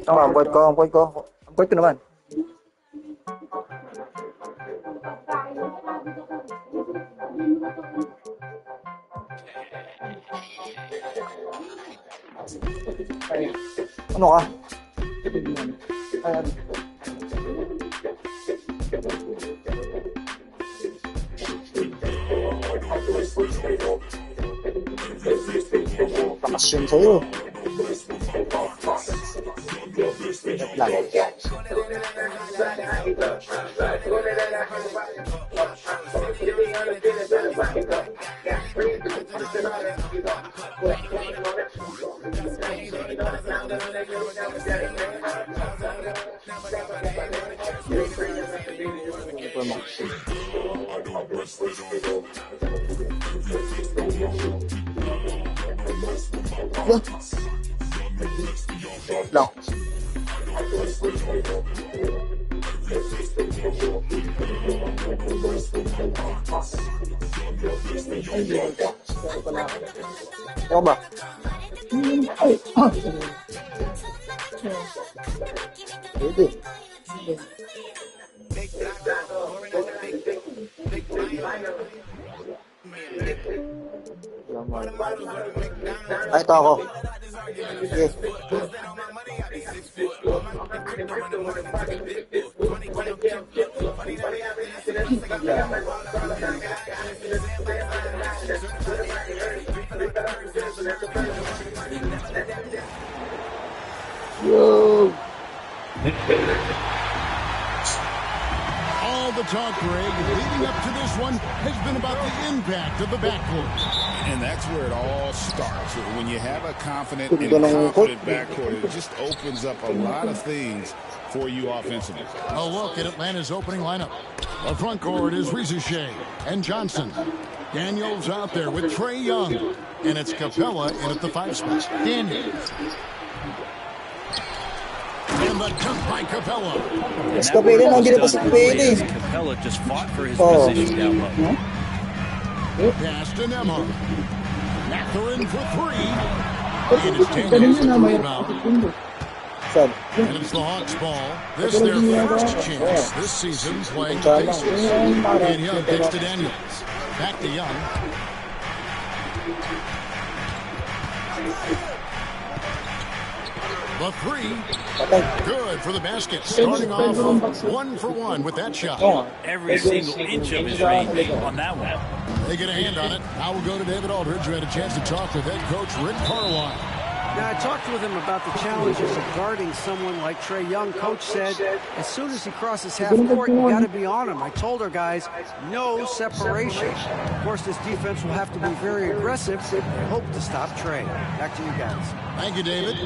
Ang point ko. Ang point ko naman. Ano ka? Ayan. Lakas yun sa'yo. Lang. Lang. Ano ba? Pwede. Ay, ito ako. Sige. Yo! All the talk, Greg, leading up to this one has been about the impact of the backcourt. And that's where it all starts. When you have a confident and confident backcourt, it just opens up a lot of things for you offensively. A look at Atlanta's opening lineup. The front court is Rizushea and Johnson. Daniels out there with Trae Young. And it's Capella in at the 5 spot. Daniels. And the dunk by Capella. Mas kapili na, hindi na pa sa kapili. Capella just fought for his position down low. Pass to Nemhard. Mathurin for 3. And it's Daniels with the rebound. And it's the Hawks' ball. This is their first chance this season playing the Pacers. And Young kicks to Daniels. Back to Young. The 3. Good for the basket. Starting off 1 for 1 with that shot. Every single inch of his range on that one. They get a hand on it. Now we'll go to David Aldridge, who had a chance to talk with head coach Rick Carlisle. Now, I talked with him about the challenges of guarding someone like Trae Young. Coach said, as soon as he crosses half court, you got to be on him. I told our guys, no separation. Of course, this defense will have to be very aggressive. They hope to stop Trae. Back to you guys. Thank you, David.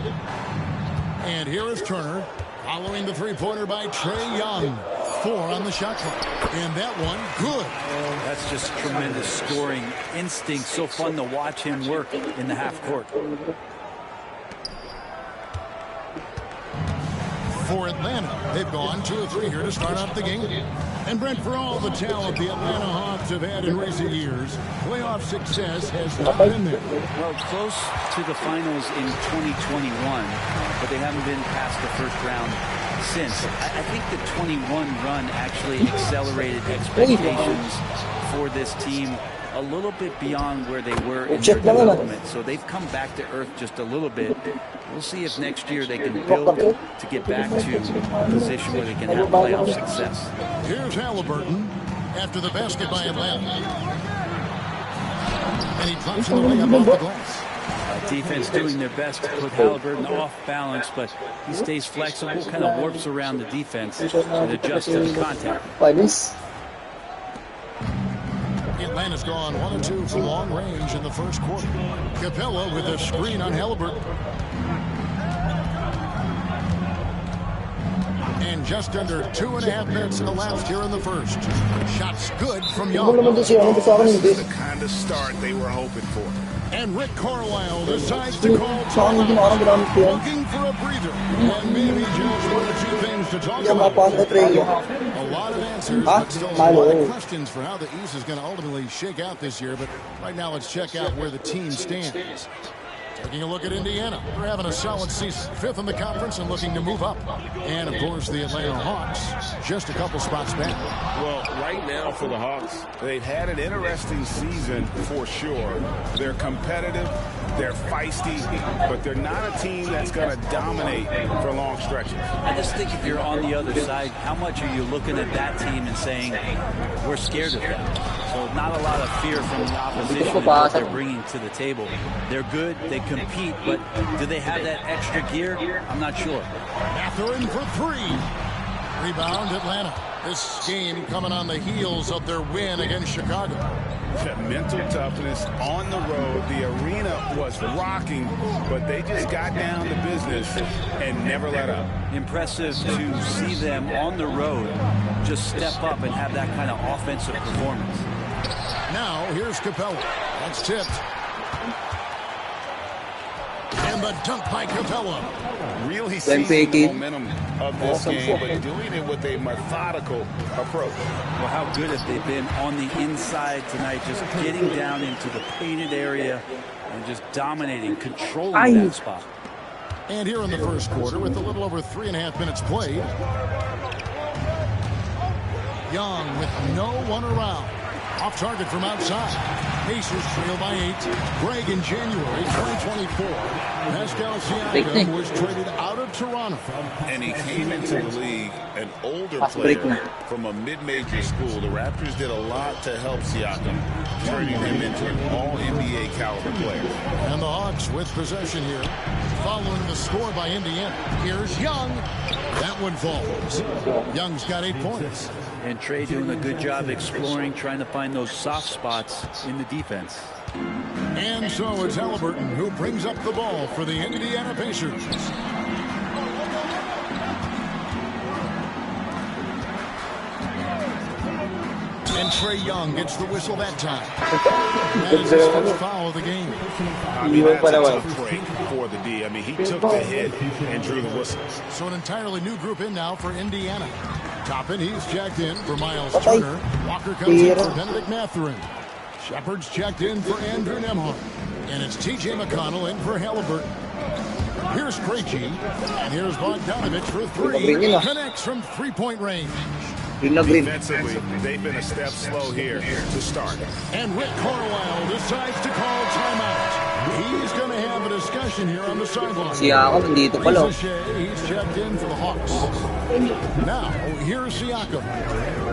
And here is Turner, following the three-pointer by Trae Young. 4 on the shot clock. And that one, good. That's just tremendous scoring instinct. So fun to watch him work in the half court. For Atlanta, they've gone 2 of 3 here to start out the game. And Brent, for all the talent the Atlanta Hawks have had in recent years, playoff success has not been there. Well, close to the finals in 2021, but they haven't been past the first round since. I think the 21 run actually accelerated expectations for this team a little bit beyond where they were in their development. So they've come back to earth just a little bit. We'll see if next year they can build to get back to a position where they can have playoff success. Here's Halliburton after the basket by Atlanta. And he drops it away above the glass. Defense doing their best to put Halliburton off balance, but he stays flexible, kind of warps around the defense and adjusts to the contact. Atlanta's gone 1 of 2 from long range in the first quarter. Capella with a screen on Halliburton. And just under 2.5 minutes elapsed here in the first. Shots good from Young. This is the kind of start they were hoping for. And Rick Carlisle decides to call timeout, looking for a breather. And maybe just 1 or 2 things to talk about. A lot of answers, but still a lot of questions for how the East is going to ultimately shake out this year. But right now, let's check out where the team stands. Taking a look at Indiana. They're having a solid season. 5th in the conference and looking to move up. And, of course, the Atlanta Hawks just a couple spots back. Well, right now for the Hawks, they've had an interesting season for sure. They're competitive, they're feisty, but they're not a team that's going to dominate for long stretches. I just think if you're on the other side, how much are you looking at that team and saying, we're scared of them? So not a lot of fear from the opposition and what they're bringing to the table. They're good, they compete, but do they have that extra gear? I'm not sure. Mathurin for 3. Rebound, Atlanta. This game coming on the heels of their win against Chicago. Mental toughness on the road. The arena was rocking, but they just got down to business and never let up. Impressive to see them on the road just step up and have that kind of offensive performance. Now, here's Capella. That's tipped. And the dunk by Capella. Really seizing the momentum of this game, but doing it with a methodical approach. Well, how good have they been on the inside tonight, just getting down into the painted area and just dominating, controlling that spot. And here in the first quarter, with a little over 3.5 minutes played, Young with no one around. Off target from outside. Pacers trail by 8. Greg in January 2024. Pascal Siakam was traded out of Toronto. And he came into the league an older player from a mid-major school. The Raptors did a lot to help Siakam, turning him into an all-NBA caliber player. And the Hawks with possession here. Following the score by Indiana. Here's Young. That one falls. Young's got 8 points. And Trey doing a good job exploring, trying to find those soft spots in the defense. And so it's Halliburton who brings up the ball for the Indiana Pacers. And Trey Young gets the whistle that time. That is his first foul of the game. I mean, that's a tough break for the D. I mean, he took the hit and drew the whistle. So an entirely new group in now for Indiana. Toppin, he's checked in for Miles Turner. Walker comes in for Benedict Mathurin. Shepard's checked in for Andrew Nembhard. And it's T.J. McConnell in for Halliburton. Here's Krejci. And here's Bogdanovich for 3. Connects from 3-point range. Defensively, they've been a step slow here to start. And Rick Carlisle decides to call timeout. He's going to have a discussion here on the sideline. Siakam, dito pala. He's checked in for the Hawks. Now, here's Siakam.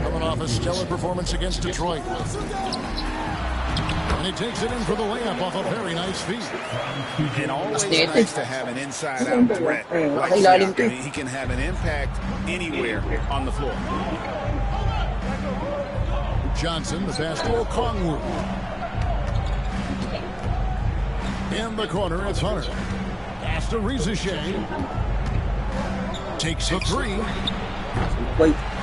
Coming off a stellar performance against Detroit. And he takes it in for the layup off a very nice feed. And always nice to have an inside-out threat like Siakam. He can have an impact anywhere on the floor. Johnson, the pass to Okongwu. In the corner, it's Hunter. Pass to Rizichet. Takes a 3.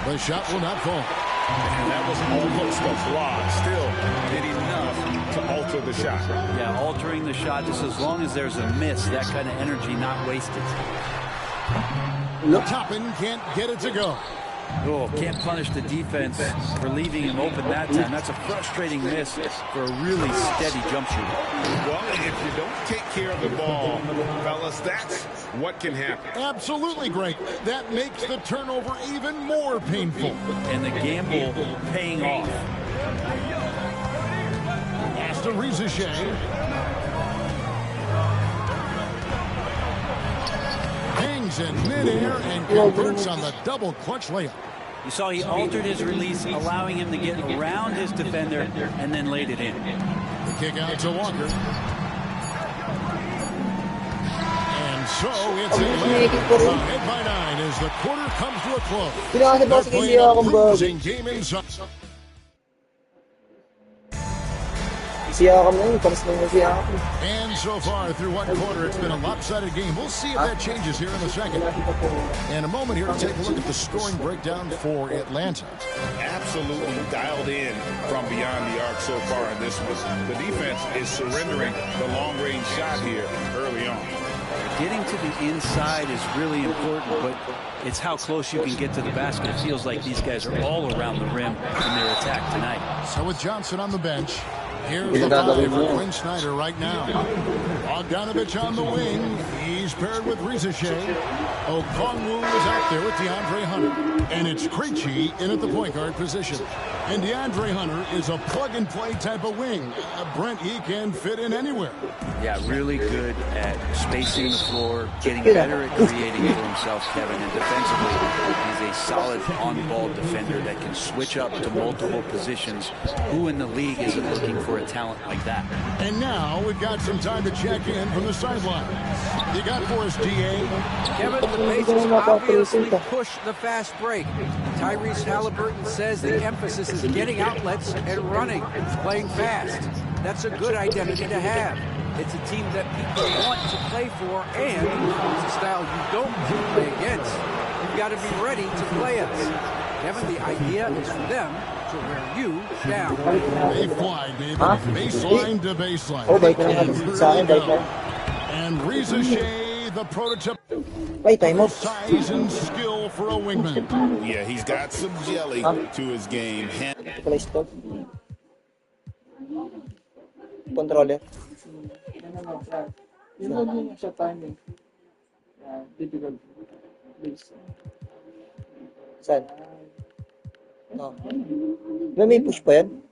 The shot will not fall. And that was almost a block. Still did enough to alter the shot. Yeah, altering the shot just as long as there's a miss, that kind of energy not wasted. Toppin can't get it to go. Oh, can't punish the defense for leaving him open that time. That's a frustrating miss for a really steady jump shooter. Well, if you don't take care of the ball, fellas, that's what can happen. Absolutely great. That makes the turnover even more painful. And the gamble paying off. Pass to Rizichet. Hangs in midair and converts on the double clutch layup. You saw he altered his release, allowing him to get around his defender and then laid it in. The kick out to Walker. And so it's ahead by 9 as the quarter comes to a close. They're playing a losing game inside. And so far through one quarter, it's been a lopsided game. We'll see if that changes here in a second. In a moment here to take a look at the scoring breakdown for Atlanta. Absolutely dialed in from beyond the arc so far in this one. The defense is surrendering the long-range shot here early on. Getting to the inside is really important, but it's how close you can get to the basket. It feels like these guys are all around the rim in their attack tonight. So with Johnson on the bench, Here's the 5 for Quinn Snyder right now. Bogdanovich on the wing. He's paired with Rizashea. Okongwu is out there with DeAndre Hunter. And it's Krejci in at the point guard position. And DeAndre Hunter is a plug-and-play type of wing. Brent, he can fit in anywhere. Yeah, really good at spacing the floor, getting better at creating for himself, Kevin. And defensively, he's a solid on-ball defender that can switch up to multiple positions. Who in the league isn't looking for a talent like that? And now we've got some time to check in from the sideline. You got for us, DA? Kevin, the Pacers obviously push the fast break. Tyrese Halliburton says the emphasis is getting outlets and running, playing fast. That's a good identity to have. It's a team that people want to play for, and it's a style you don't want to play against. You've got to be ready to play us. Kevin, the idea is for them to wear you down. They fly, baby. Baseline to baseline. And Rizashea, the prototype. Size and skill for a wingman. Yeah, he's got some jelly to his game. Controller. Saan? Oh. May push pa yan?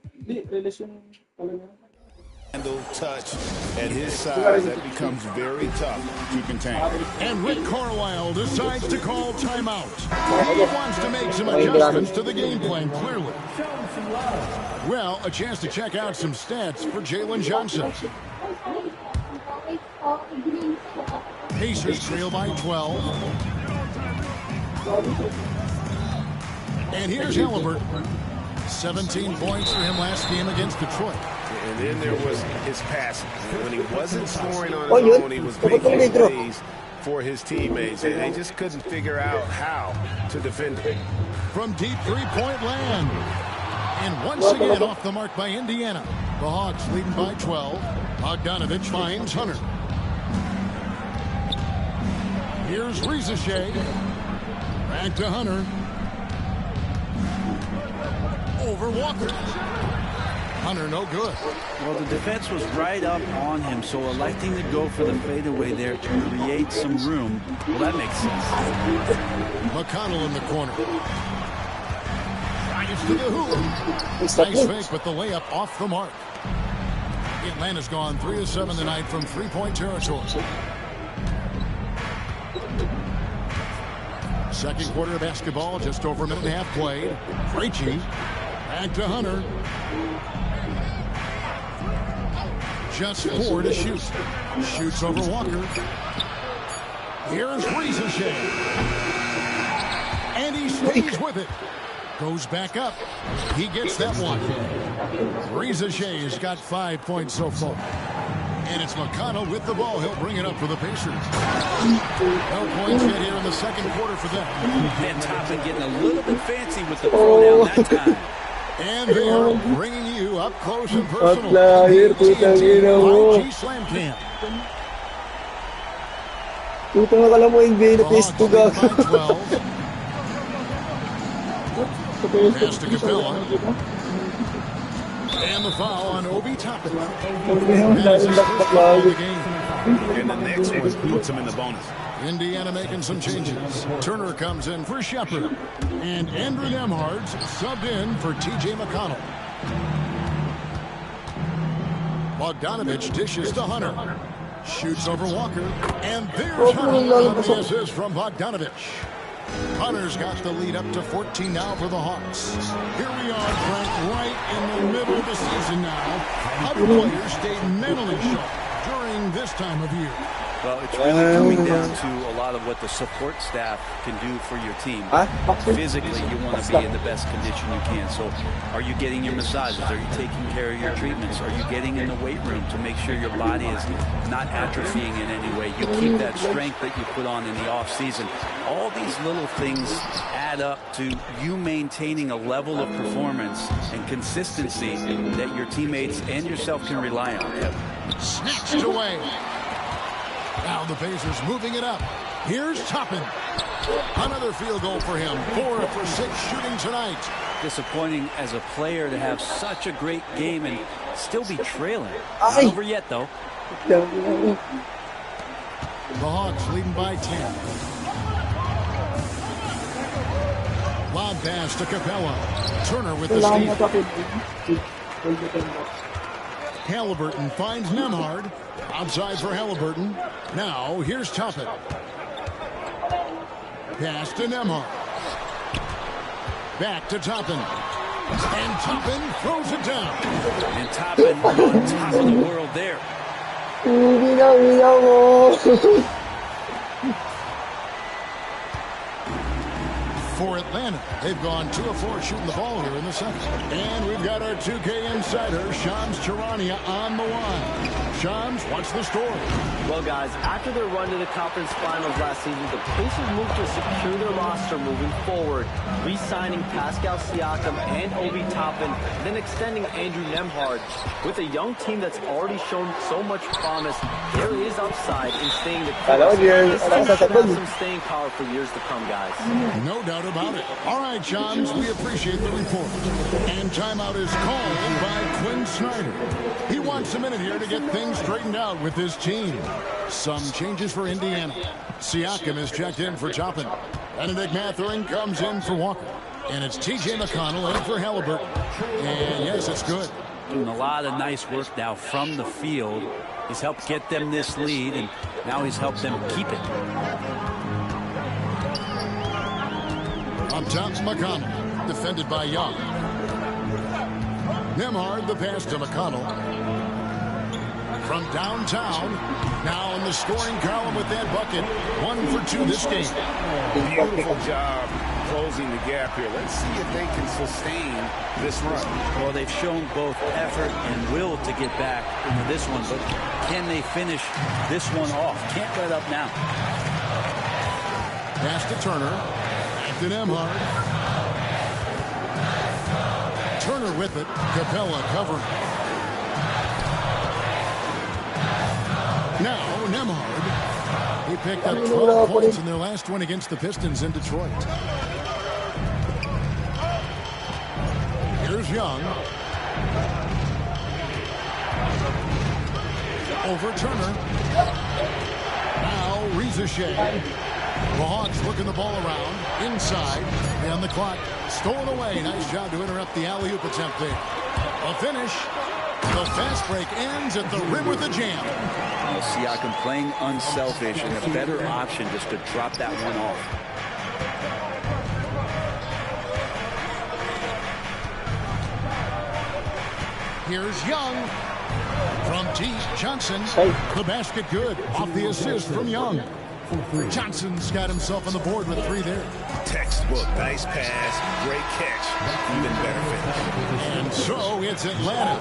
Handle, touch, at his size, that becomes very tough to contain. And Rick Carlisle decides to call timeout. He wants to make some adjustments to the game plan, clearly. Well, a chance to check out some stats for Jalen Johnson. Pacers trail by 12. And here's Halliburton. 17 points for him last game against Detroit. And then there was his passing. When he wasn't scoring on his own, he was making plays for his teammates. And they just couldn't figure out how to defend him. From deep three-point land. And once again off the mark by Indiana. The Hawks leading by 12. Bogdanovich finds Hunter. Here's Rizashea. Back to Hunter. Over Walker. Hunter, no good. Well, the defense was right up on him, so electing to go for the fadeaway there to create some room, well, that makes sense. McConnell in the corner. Drives to the hoop. Nice fake, but the layup off the mark. Atlanta's gone 3 of 7 tonight from three-point territory. Second quarter of basketball, just over a minute and a half played. Krejci. Back to Hunter. Just 4 to shoot. Shoots over Walker. Here's Rizashea. And he stays with it. Goes back up. He gets that one. Rizashea's got 5 points so far. And it's McConnell with the ball. He'll bring it up for the Pacers. No points yet here in the second quarter for them. And Toppin getting a little bit fancy with the throw down that time. And they're bringing you up close and personal. IG Slam Camp. Tutong akala mo yung benefits to go. Pass to Capella. And the foul on Obi Toppin. And the next one puts him in the bonus. Indiana making some changes. Turner comes in for Shepard. And Andrew Nembhard's subbed in for T.J. McConnell. Bogdanovich dishes to Hunter. Shoots over Walker. And there's Hunter on the assist from Bogdanovich. Hunter's got the lead up to 14 now for the Hawks. Here we are, Frank, right in the middle of the season now. How do players stay mentally sharp during this time of year? Well, it's really coming down to a lot of what the support staff can do for your team. Physically, you want to be in the best condition you can. So are you getting your massages? Are you taking care of your treatments? Are you getting in the weight room to make sure your body is not atrophying in any way? You keep that strength that you put on in the off season. All these little things add up to you maintaining a level of performance and consistency that your teammates and yourself can rely on. Snatched away. Now the Pacers moving it up. Here's Toppin. Another field goal for him. 4 for 6 shooting tonight. Disappointing as a player to have such a great game and still be trailing. Not over yet, though. The Hawks leading by 10. Lob pass to Capella. Turner with the steal. Halliburton finds Nemhard. Outside for Halliburton. Now here's Toppin. Pass to Nemhard. Back to Toppin. And Toppin throws it down. And Toppin on top of the world there. For Atlanta, they've gone 2 of 4 shooting the ball here in the second. And we've got our 2K insider, Shams Charania, on the line. Shams, what's the story? Well, guys, after their run to the conference finals last season, the Pacers moved to secure their roster moving forward, re-signing Pascal Siakam and Obi Toppin, then extending Andrew Nemhard. With a young team that's already shown so much promise, there is upside in staying the course. This team should have some staying power for years to come, guys. No doubt about it. All right, Shams, we appreciate the report. And timeout is called by Quinn Snyder. He wants a minute here to get things straightened out with his team. Some changes for Indiana. Siakam is checked in for Toppin. Benedict Mathurin comes in for Walker. And it's T.J. McConnell in for Halliburton. And yes, it's good. Doing a lot of nice work now from the field. He's helped get them this lead, and now he's helped them keep it. Up top, McConnell. Defended by Young. Nemhard, the pass to McConnell. From downtown, now in the scoring column with that bucket. 1 for 2 this game. Beautiful job closing the gap here. Let's see if they can sustain this run. Well, they've shown both effort and will to get back into this one, but can they finish this one off? Can't let up now. Pass to Turner. Back to Nemhard. Turner with it. Capella covering. Now, Nemhard. He picked up 12 points in their last one against the Pistons in Detroit. Here's Young. Over Turner. Now, Reza Shea. The Hawks working the ball around. Inside. And the clock. Stolen away. Nice job to interrupt the alley-oop attempt there. A finish. The fast break ends at the rim with a jam. Siakam playing unselfish and a better option just to drop that one off. Here's Young. From T. Johnson. The basket good. Off the assist from Young. Johnson's got himself on the board with 3 there. Textbook. Nice pass. Great catch. Even better finish. And so it's Atlanta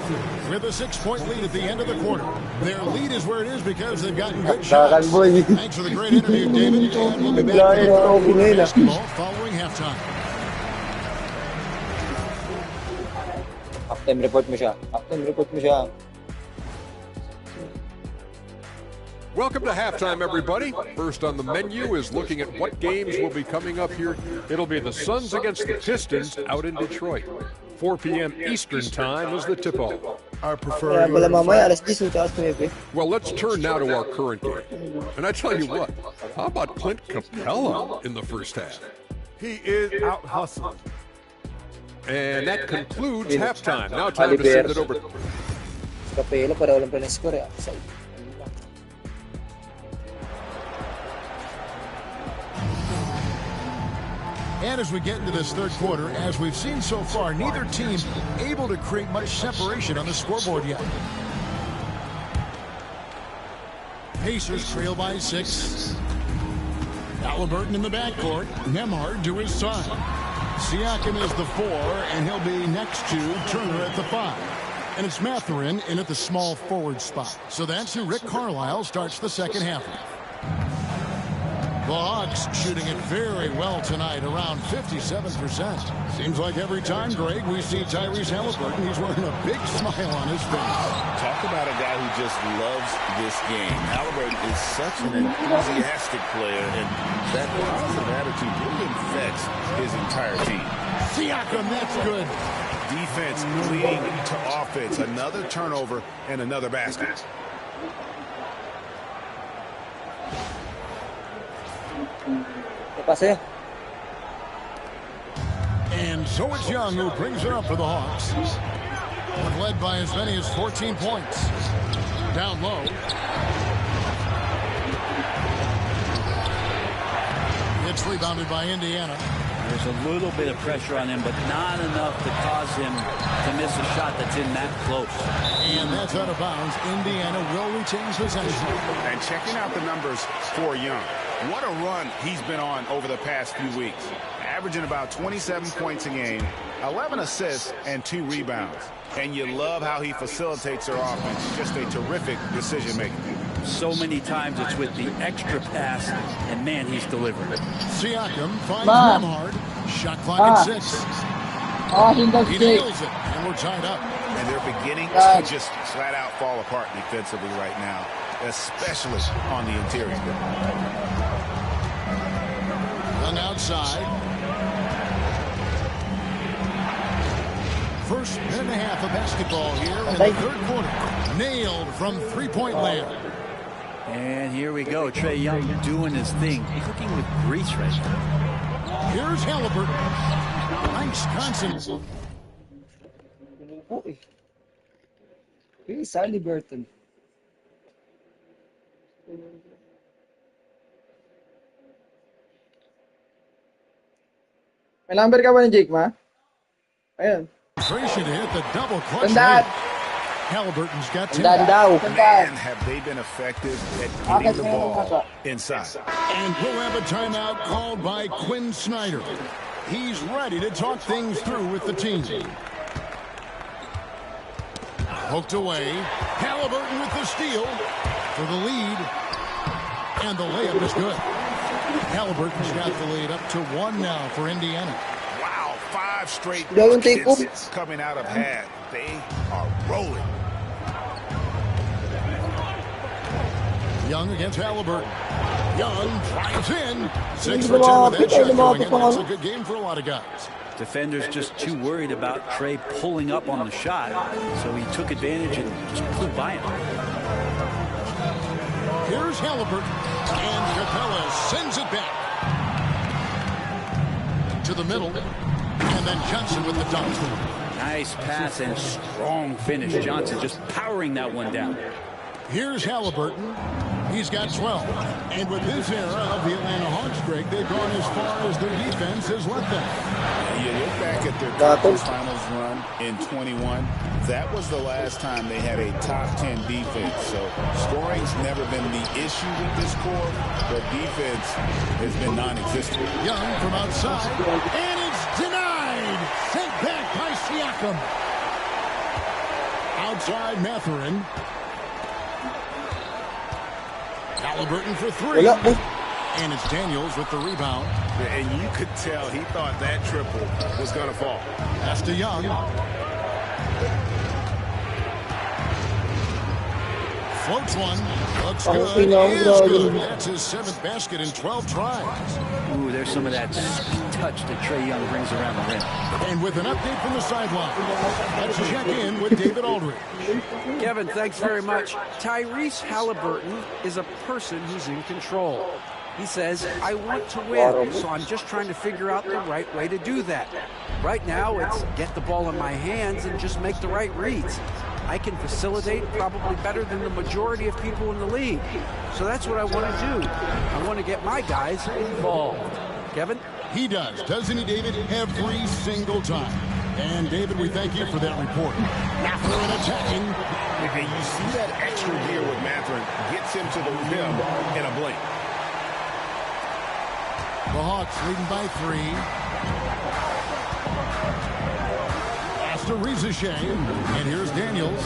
with a 6-point lead at the end of the quarter. Their lead is where it is because they've gotten good shots. Thanks for the great interview, David. And we'll be back with basketball following halftime. Halftime report mo siya. Halftime report mo siya. Welcome to halftime, everybody. First on the menu is looking at what games will be coming up here. It'll be the Suns against the Pistons out in Detroit. 4 p.m. Eastern time is the tip-off. Our preferred. Well, let's turn now to our current game. And I tell you what, how about Clint Capella in the first half? He is out hustling. And that concludes halftime. Now time to send it over. Capela para walang pa-score eh. And as we get into this third quarter, as we've seen so far, neither team able to create much separation on the scoreboard yet. Pacers trail by 6. Halliburton in the backcourt. Nemhard to his side. Siakam is the 4, and he'll be next to Turner at the 5. And it's Mathurin in at the small forward spot. So that's who Rick Carlisle starts the second half with. The Hawks shooting it very well tonight, around 57%. Seems like every time, Greg, we see Tyrese Halliburton, he's wearing a big smile on his face. Talk about a guy who just loves this game. Halliburton is such an enthusiastic player, and that positive attitude really infects his entire team. Siakam, that's good. defense leading to offense. Another turnover and another basket. And so it's Young who brings it up for the Hawks. But led by as many as 14 points. Down low. It's rebounded by Indiana. There's a little bit of pressure on him, but not enough to cause him to miss a shot that's in that close. And that's out of bounds. Indiana will retain possession. And checking out the numbers for Young. What a run he's been on over the past few weeks. Averaging about 27 points a game, 11 assists, and 2 rebounds. And you love how he facilitates their offense. Just a terrific decision maker. So many times it's with the extra pass, and man, he's delivered. Siakam finds Nemhard. Shot clock at 6. He nails it, and we're tied up. And they're beginning to just flat out fall apart defensively right now, especially on the interior. Young outside. First minute and a half of basketball here in the third quarter. Nailed from three-point land. And here we go. Trae Young doing his thing. Cooking with grease right now. Here's Halliburton. Nice concept. Here's Halliburton. May number ka ba ni Jake, ma? Ayun. Concentration to hit the double clutch. Halliburton's got 2. Man, have they been effective at getting the ball inside. And we'll have a timeout called by Quinn Snyder. He's ready to talk things through with the team. Poked away. Halliburton with the steal for the lead. And the layup is good. Halliburton's got the lead up to 1 now for Indiana. Wow, 5 straight buckets coming out of half. They are rolling. Young against Halliburton. Young drives in. 6 for 10 with that shot going in. That's a good game for a lot of guys. Defenders just too worried about Trae pulling up on the shot, so he took advantage and just pulled by him. Here's Halliburton, and Capella sends it back to the middle, and then Johnson with the dunk. Nice pass and strong finish. Johnson just powering that one down. Here's Halliburton. He's got 12. And with this era of the Atlanta Hawks, Greg, they've gone as far as their defense has let them. You look back at their conference finals run in 21. That was the last time they had a top 10 defense. So scoring's never been the issue with this core, but defense has been non-existent. Young from outside, and it's denied. Sent back by Siakam. Outside Mathurin. Halliburton for 3. And it's Daniels with the rebound. And you could tell he thought that triple was going to fall. Pass to Young. Floats one. Looks good. Is good. That's his 7th basket in 12 tries. Ooh, there's some of that touch that Trae Young brings around the rim. And with an update from the sideline, let's check in with David Aldridge. Kevin, thanks very much. Tyrese Halliburton is a person who's in control. He says, I want to win, so I'm just trying to figure out the right way to do that. Right now, it's get the ball in my hands and just make the right reads. I can facilitate probably better than the majority of people in the league. So that's what I want to do. I want to get my guys involved. Kevin? He does, doesn't he, David? Every single time. And, David, we thank you for that report. Mathurin attacking. And you see that extra gear with Mathurin. Gets him to the rim in a blink. The Hawks leading by 3. Pass to Rizeshe. And here's Daniels.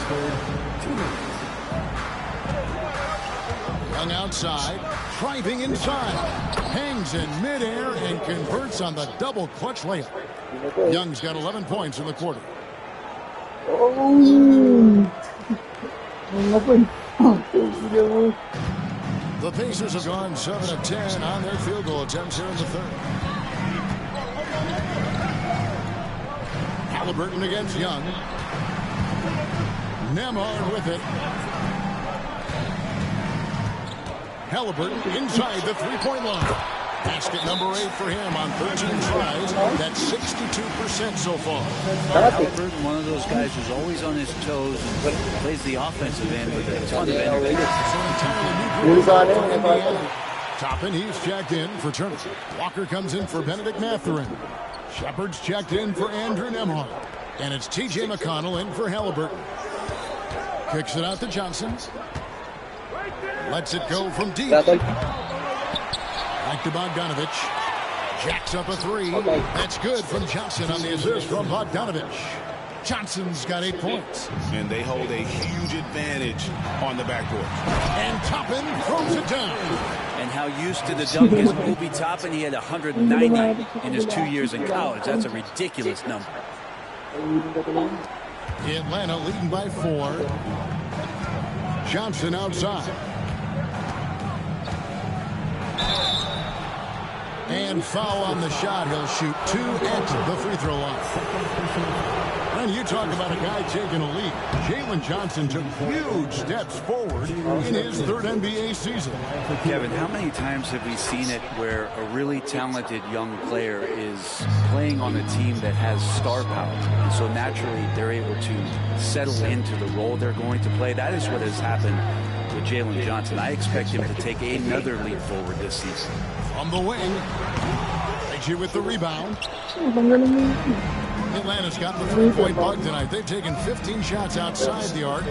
Young outside. Driving inside. Hangs in midair and converts on the double clutch layup. Young's got 11 points in the quarter. The Pacers have gone 7 of 10 on their field goal attempts here in the third. Halliburton against Young. Nembhard with it. Halliburton inside the three-point line. Basket number 8 for him on 13 tries. That's 62% so far. Halliburton, one of those guys who's always on his toes and plays the offensive end with a ton of energy. Toppin, he's checked in for Turner. Walker comes in for Benedict Mathurin. Shepard's checked in for Andrew Nembhard. And it's T.J. McConnell in for Halliburton. Kicks it out to Johnson. Lets it go from deep. Back to Bogdanovich. Jacks up a three. That's good from Johnson on the assist from Bogdanovich. Johnson's got 8 points. And they hold a huge advantage on the backboard. And Toppin throws it down. And how used to the dunk is Obi Toppin. He had 190 in his 2 years in college. That's a ridiculous number. Atlanta leading by 4. Johnson outside. And foul on the shot. He'll shoot 2 at the free throw line. And you talk about a guy taking a lead. Jalen Johnson took huge steps forward in his 3rd NBA season. Kevin, how many times have we seen it where a really talented young player is playing on a team that has star power? And so naturally they're able to settle into the role they're going to play. That is what has happened with Jalen Johnson. I expect him to take another leap forward this season. On the wing. Reggie with the rebound. Atlanta's got the 3-point bug tonight. They've taken 15 shots outside the arc.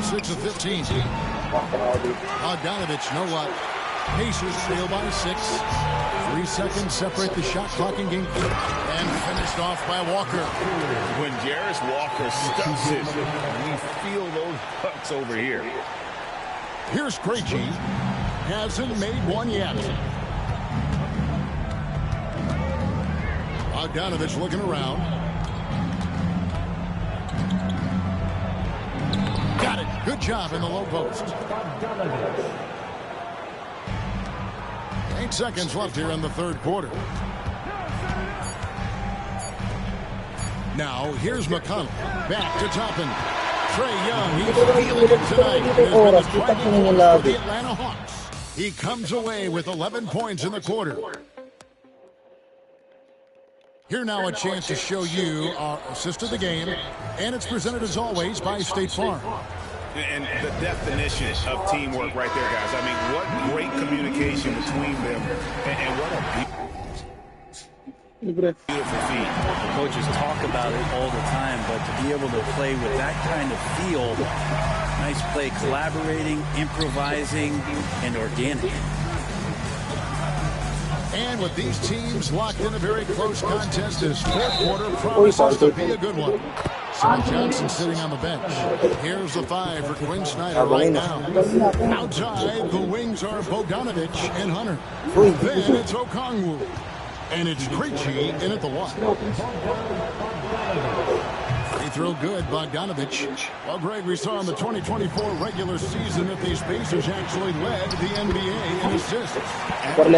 6 of 15. Bogdanovich, no luck. Pacers trail by 6. 3 seconds separate the shot clock and game. And finished off by Walker. When Jarris Walker stuffs it, we feel those bucks over here. Here's Krejci. Hasn't made one yet. Bogdanovich looking around. Got it. Good job in the low post. 8 seconds left here in the 3rd quarter. Now, here's McConnell. Back to Toppin. Trae Young, he's feeling it tonight. Has been the driving force for the Atlanta Hawks. He comes away with 11 points in the quarter. Here now a chance to show you our assist of the game, and it's presented as always by State Farm. And the definition of teamwork right there, guys. I mean, what great communication between them, and what a beautiful feat. The coaches talk about it all the time, but to be able to play with that kind of feel, nice play, collaborating, improvising, and organic. And with these teams locked in a very close contest, this 4th quarter promises to be a good one. Sam Johnson sitting on the bench. Here's the 5 for Quinn Snyder right now. Outside, the wings are Bogdanovich and Hunter. Then it's Okongwu. And it's Krejci in at the 1. Free throw good, Bogdanovich. Well, Greg, we saw in the 2024 regular season that these Pacers actually led the NBA in assists. 30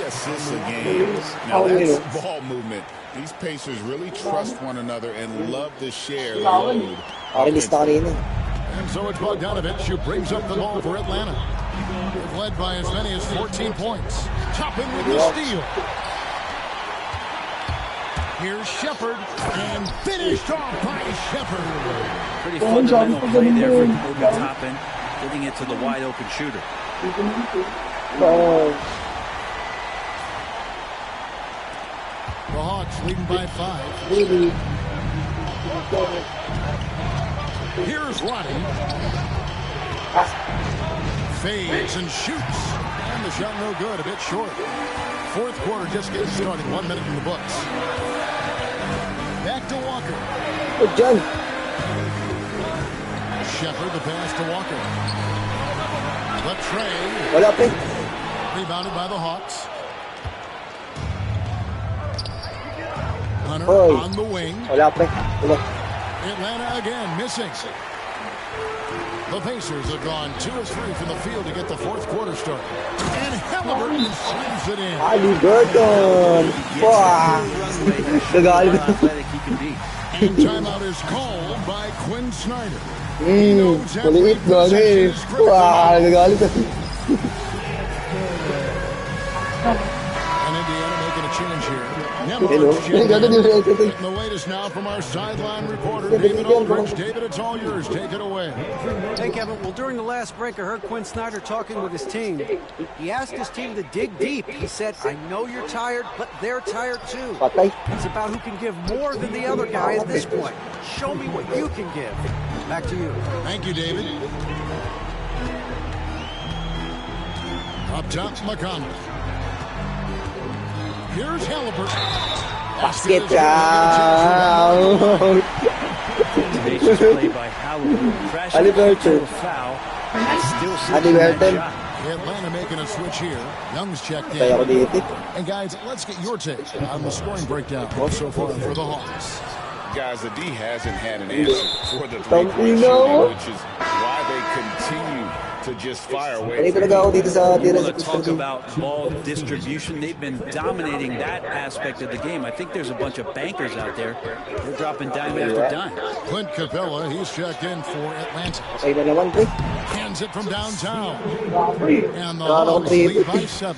assists a game. Now that's ball movement. These Pacers really trust one another and love to share the load. And so it's Bogdanovich who brings up the ball for Atlanta. They've led by as many as 14 points. Toppin with the steal. Here's Shepard, and finished off by Shepard. Pretty fundamental play there for Obi Toppin, getting it to the wide open shooter. The Hawks leading by 5. Here's Roddy. Fades and shoots. And the shot no good, a bit short. 4th quarter just getting started. 1 minute in the books. Back to Walker. Good job. Shepard, the pass to Walker. The Trae. Rebounded by the Hawks. Hunter on the wing. Atlanta again missing. The Pacers have gone 2 of 3 from the field to get the 4th quarter started. And Halliburton slams it in. Halliburton. Wow. Athletic he can be. And timeout is called by Quinn Snyder. He knows every Kulit gano'n possession eh. is critical. Wah, nagalit ako. And Indiana making a change here. Hello. And the latest now from our sideline reporter, David Aldridge. David, it's all yours. Take it away. Hey, Kevin. Well, during the last break, I heard Quinn Snyder talking with his team. He asked his team to dig deep. He said, I know you're tired, but they're tired too. Patay. It's about who can give more than the other guy at this point. Show me what you can give. Back to you. Thank you, David. Up top, McConnell. Here's Halliburton. Basket out. Tenacious play by Halliburton. Crashing into a foul. And still sitting in that shot. Atlanta making a switch here. Young's checked Kaya ako in. dito. And guys, let's get your take on the scoring breakdown so far for the Hawks. Guys, the D hasn't had an answer for the Don't three-point you know? shooting, which is why they continue to just fire away. Kanina talaga ako dito sa tira You sa want to talk pistol. about ball distribution? They've been dominating that aspect of the game. I think there's a bunch of bankers out there. They're dropping dime after dime. Clint Capella, he's checked in for Atlanta. Patay na naman, pre. Hands it from downtown. And the Wala akong Hawks lead triple. by 7.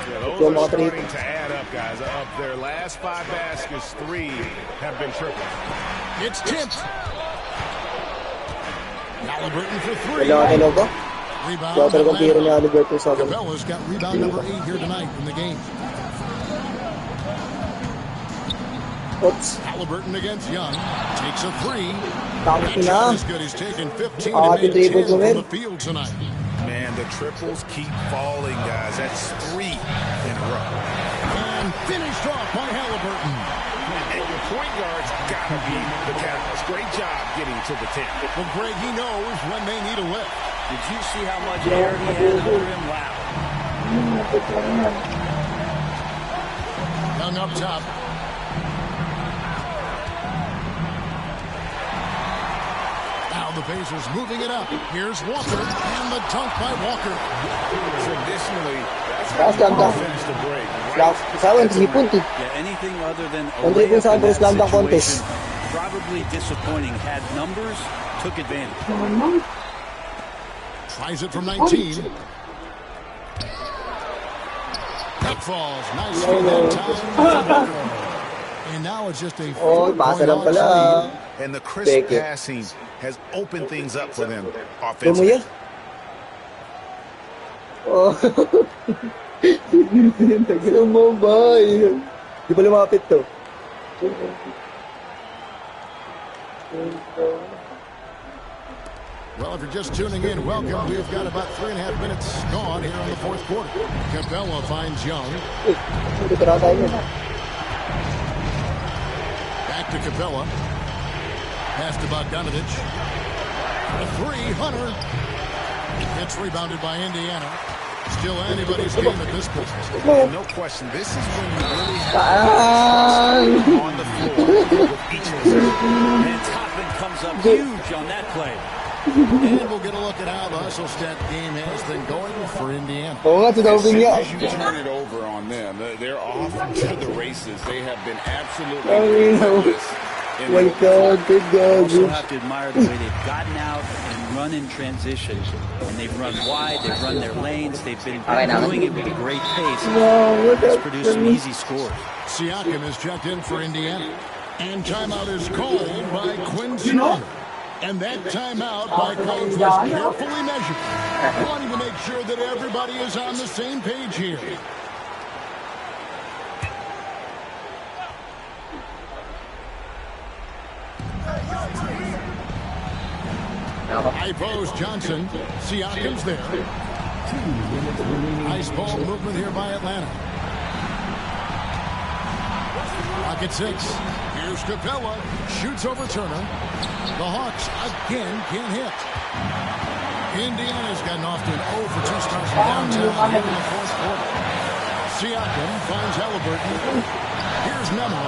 Yeah, those Yung are mga starting triple. to add up, guys. Of their last 5 baskets, 3 have been triples. It's tipped. Halliburton for 3. Kailangan kailangan ko. Rebound. Kaya talagang tira ni Atlanta. Halliburton sa akin. Capella's got rebound number 8 here tonight in the game. Oops. Halliburton against Young. Takes a 3. Tangki That na. shot is good. He's taken 15 Ah, and made triple 10 ko rin. from the field tonight. Man, the triples keep falling, guys. That's 3 in a row. And finished off by Halliburton. And your point guard's got to be the catalyst. Great job getting to the 10. Well, Greg, he knows when they need a lift. Did you see how much air he had under him? Wow. Young up top. Now the Pacers moving it up. Here's Walker, and the dunk by Walker. Traditionally, that's Last how time you down. finish the break. Sa akin, 3 point eh. Yeah, anything other than a Ang triple layup sa in akin, that slam dunk contest. situation, probably disappointing. Had numbers, took advantage. Tries it from 19. That falls. Nice feed that time. And now it's just a Oh, pasa lang four-point pala. lead. And the crisp Take it. passing has opened things up for them Lumuya. offensively. Oh. Tagal mo ba? Di ba lumapit to? Well, if you're just tuning in, welcome. We've got about 3.5 minutes gone here in the fourth quarter. Capella finds Young. Hindi ko tayo yun. Back to Capella. Pass to Bogdanovich. A 3, Hunter. It's rebounded by Indiana. Still anybody's game at this point. And no question, this is when you really have on the floor with each possession. And Toppin comes up huge on that play. And we'll get a look at how the hustle stat game has been going for Indiana. Oo nga, As tinawag soon niya. as you turn it over on them, they're off to the races. They have been absolutely Oh, relentless in My their God, good Also God. have to admire the way they've gotten out and run in transition. And they've run wide, they've run their lanes, they've been doing it with a great pace. It's produced some easy scores. Siakam is checked in for Indiana. And timeout is called by Quinn Snyder. And that timeout by Coach was carefully measured, wanting to make sure that everybody is on the same page here. High post Johnson. Siakam's there. Nice ball movement here by Atlanta. Pocket 6. Here's Capella. Shoots over Turner. The Hawks again can't hit. Indiana's gotten off to an 0 for 2 start from downtown here in the fourth quarter. Siakam finds Halliburton. Here's Memo.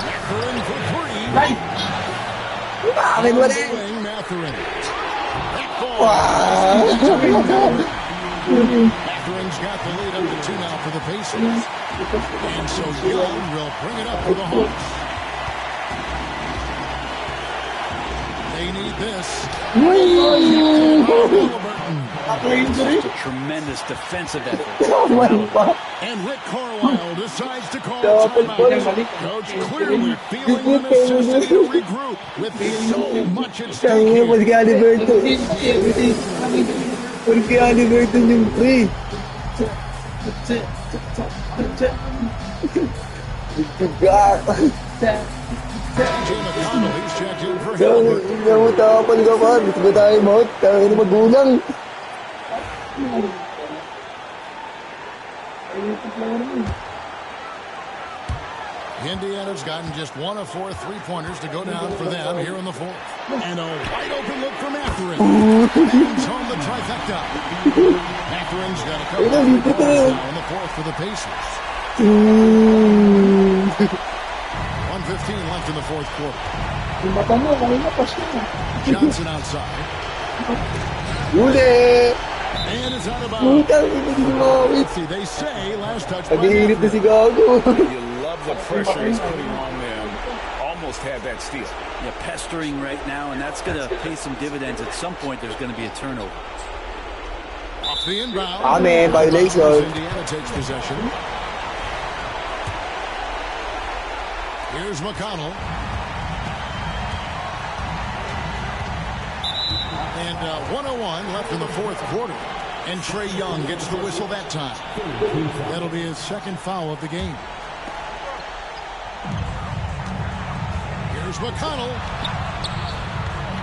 Mathurin for 3. Akin wala eh. Wing Mathurin. That ball. Matherin's got the lead up to 2 now for the Pacers. And so Young will bring it up for the Hawks. They need this. Just a tremendous defensive effort. And Rick Carlisle decides to call a timeout. Coach clearly feeling the necessity to regroup with so much at stake here. Porque Halliburton yung free. Jim McConnell, he's checked in for Halliburton. Hindi mo tapon ka pa. Dito ba tayo maut? Kaya na magulang. Indiana's gotten just 1 of 4 three-pointers to go down for them here in the fourth. And a wide-open look from Mathurin. Bangs home the trifecta. Mathurin's got a couple of balls now in the fourth for the Pacers. 1:15 left in the fourth quarter. Johnson outside. Uli! And it's out of Putang bounds. ina si Mawit. See, they say last touch by Nag-iinit na si Mathurin. Gago. You love the pressure he's putting on them. Almost had that steal. Yeah, pestering right now, and that's going to pay some dividends. At some point, there's going to be a turnover. Off the inbound. Amen, violation. Indiana takes possession. Here's McConnell. And 1:01 left in the fourth quarter. And Trae Young gets the whistle that time. That'll be his second foul of the game. Here's McConnell.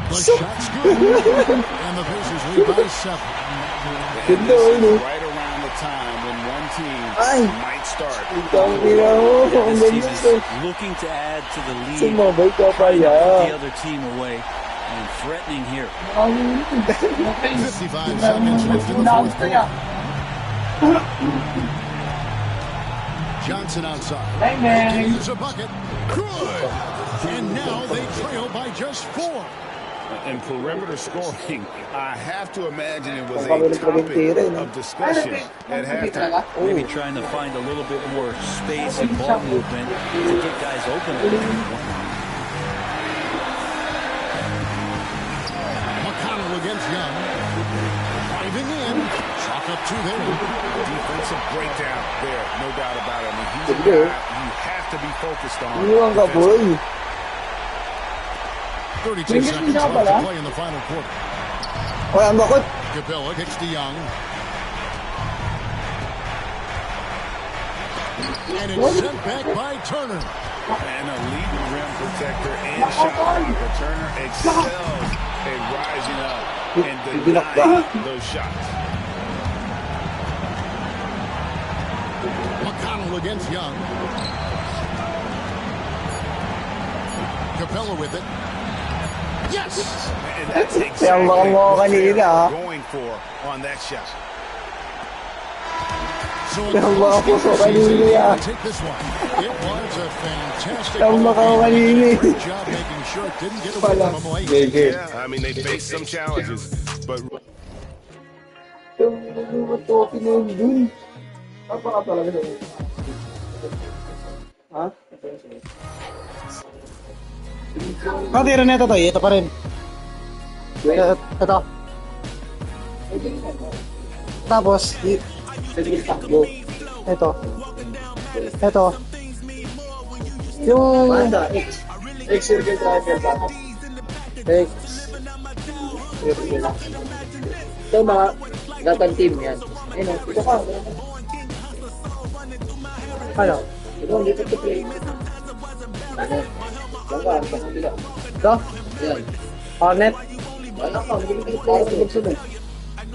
The shot's good. And the Pacers lead by 7. And this is right around the time when one team might start. Putang ina mo. Ang This team ganyan. is looking to add to the lead, Sumabay ka pa trying to put the yan. other team away, and threatening here. 55 seconds left in the fourth quarter. Johnson outside. He use a bucket. Good. And now they trail by just 4. In perimeter scoring, I have to imagine it was a topic of discussion at halftime. Maybe trying to find a little bit more space and ball movement to get guys open. McConnell against Young. Driving in. Chalk up 2 there. Defensive breakdown there, no doubt about it. I mean, he's a guy you have to be focused on. Iwan ka, boy. 32 seconds left to play in the final quarter. Oy, ang bakot. Capella kicks to Young. And it's sent back by Turner. And a lead rim protector and shot blocker. Turner excels at rising up and denying those shots. McConnell against Young. Capella with it. Yes! And that's Kaya exactly mukhang mo what kanina, they're going for on that shot. So Kaya mukhang mo kanina. take this one. It was a fantastic Kaya mukhang kanina. Great job making sure it didn't get away from him late. Yeah, I mean, they faced some challenges, but Ha? Tira na ito to. Ito pa rin. Ito. Tapos, ito. Ito. Yung... X circle triangle. X. Circle. Ito mga gatang team yan. Ayun, ito ka. Ano? Ito, dito to play. Ano? Ito? Yan. Hornet? Ano ka? Hindi ka player. Magsunod.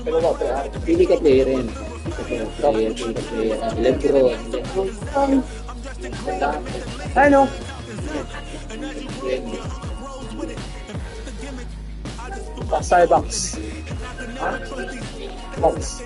Pero ba? Pili ka player yan. Player. Lebron. Ano? Starbucks. Ha? Box.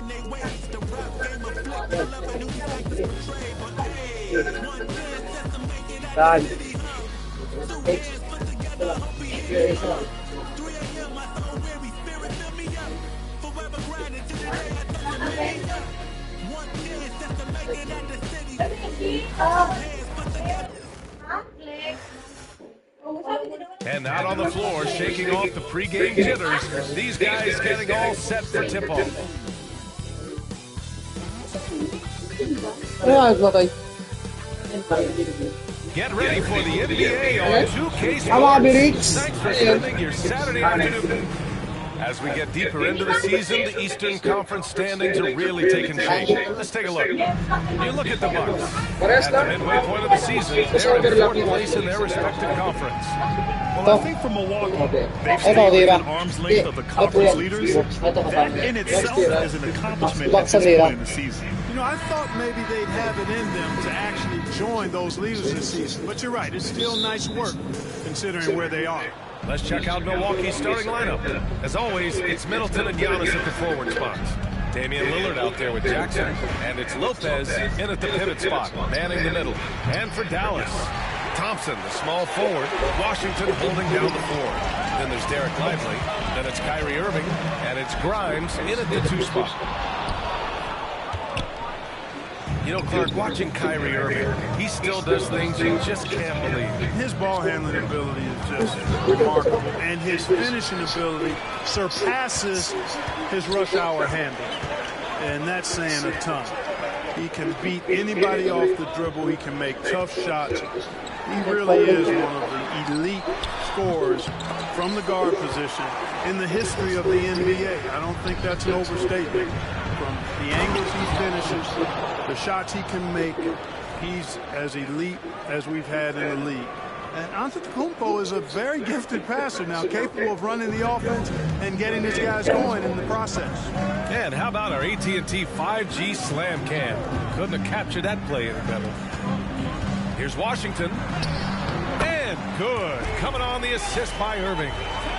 Dan. And out on the floor, shaking off the pregame jitters. These guys getting all set for tip-off. Get ready for the NBA on 2K Sports. Thanks for spending your Saturday afternoon. As we get deeper into the season, the Eastern Conference standings are really taking shape. Let's take a look. You look at the Bucks. At the midway point of the season, they're in fourth place in their respective conference. Well, I think for Milwaukee, they've stayed within arm's length of the conference leaders. That in itself is an accomplishment at this point in the season. You know, I thought maybe they'd have it in them to actually join those leaders this season. But you're right, it's still nice work considering where they are. Let's check out Milwaukee's starting lineup. As always, it's Middleton and Giannis at the forward spots. Damian Lillard out there with Jackson. And it's Lopez in at the pivot spot, manning the middle. And for Dallas, Thompson, the small forward. Washington holding down the floor. Then there's Derek Lively. Then it's Kyrie Irving. And it's Grimes in at the 2 spot. You know, Clark, watching Kyrie Irving, he still does things you just can't believe. His ball handling ability is just remarkable, and his finishing ability surpasses his rush hour handle, and that's saying a ton. He can beat anybody off the dribble. He can make tough shots. He really is one of the elite scorers from the guard position in the history of the NBA. I don't think that's an overstatement. From the angles he finishes, the shots he can make, he's as elite as we've had in the league. And Antetokounmpo is a very gifted passer now, capable of running the offense and getting his guys going in the process. And how about our AT&T 5G Slam Cam? Couldn't have captured that play any better. Here's Washington. And good. Coming on the assist by Irving.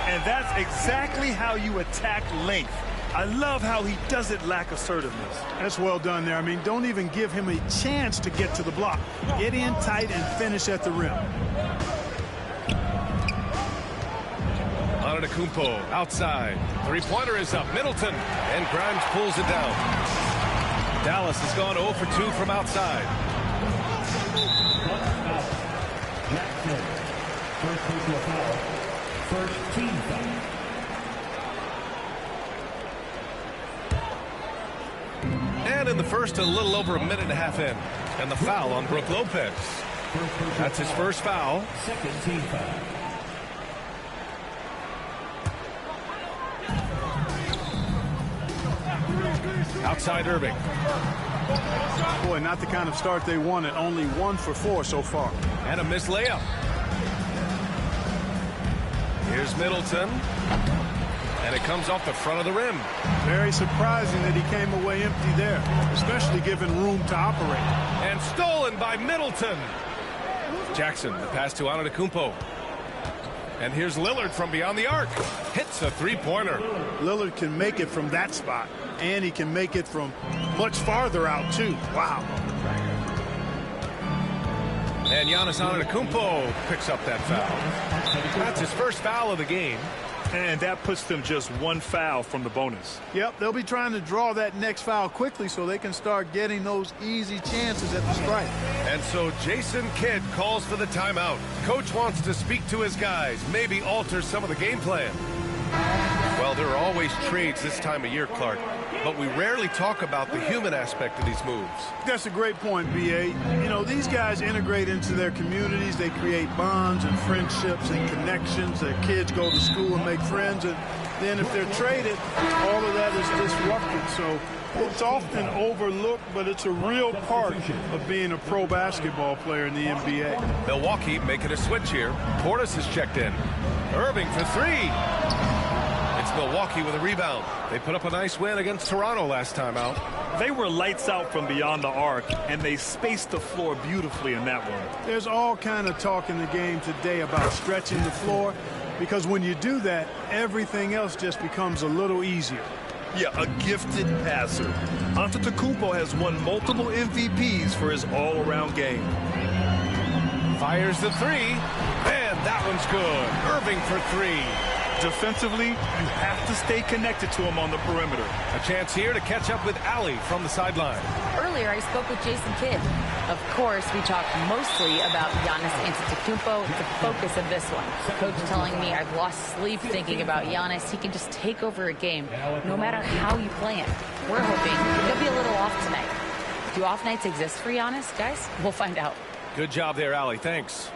And that's exactly how you attack length. I love how he doesn't lack assertiveness. That's well done there. I mean, don't even give him a chance to get to the block. Get in tight and finish at the rim. Antetokounmpo outside. Three-pointer is up. Middleton. And Grimes pulls it down. Dallas has gone 0 for 2 from outside. First personal foul. First team foul. And in the first, a little over a minute and a half in. And the foul on Brook Lopez. That's his first foul. Second team foul. Outside Irving. Boy, not the kind of start they wanted. Only 1 for 4 so far. And a missed layup. Here's Middleton. And it comes off the front of the rim. Very surprising that he came away empty there, especially given room to operate. And stolen by Middleton. Jackson, the pass to Antetokounmpo. And here's Lillard from beyond the arc. Hits a three-pointer. Lillard can make it from that spot, and he can make it from much farther out, too. Wow. And Giannis Antetokounmpo picks up that foul. That's his first foul of the game. And that puts them just 1 foul from the bonus. Yep, they'll be trying to draw that next foul quickly so they can start getting those easy chances at the strike. And so Jason Kidd calls for the timeout. Coach wants to speak to his guys, maybe alter some of the game plan. Well, there are always trades this time of year, Clark, but we rarely talk about the human aspect of these moves. That's a great point, B.A. You know, these guys integrate into their communities. They create bonds and friendships and connections. Their kids go to school and make friends, and then if they're traded, all of that is disrupted. So it's often overlooked, but it's a real part of being a pro basketball player in the NBA. Milwaukee making a switch here. Portis has checked in. Irving for 3. It's Milwaukee with a rebound. They put up a nice win against Toronto last time out. They were lights out from beyond the arc, and they spaced the floor beautifully in that one. There's all kind of talk in the game today about stretching the floor, because when you do that, everything else just becomes a little easier. Yeah, a gifted passer. Antetokounmpo has won multiple MVPs for his all-around game. Fires the 3, and that one's good. Irving for 3. Defensively, you have to stay connected to him on the perimeter. A chance here to catch up with Ali from the sideline. earlier, I spoke with Jason Kidd. Of course, we talked mostly about Giannis Antetokounmpo, the focus of this one. Coach telling me I've lost sleep thinking about Giannis. He can just take over a game, no matter how you play him. We're hoping he'll be a little off tonight. Do off nights exist for Giannis, guys? We'll find out. Good job there, Allie. Thanks.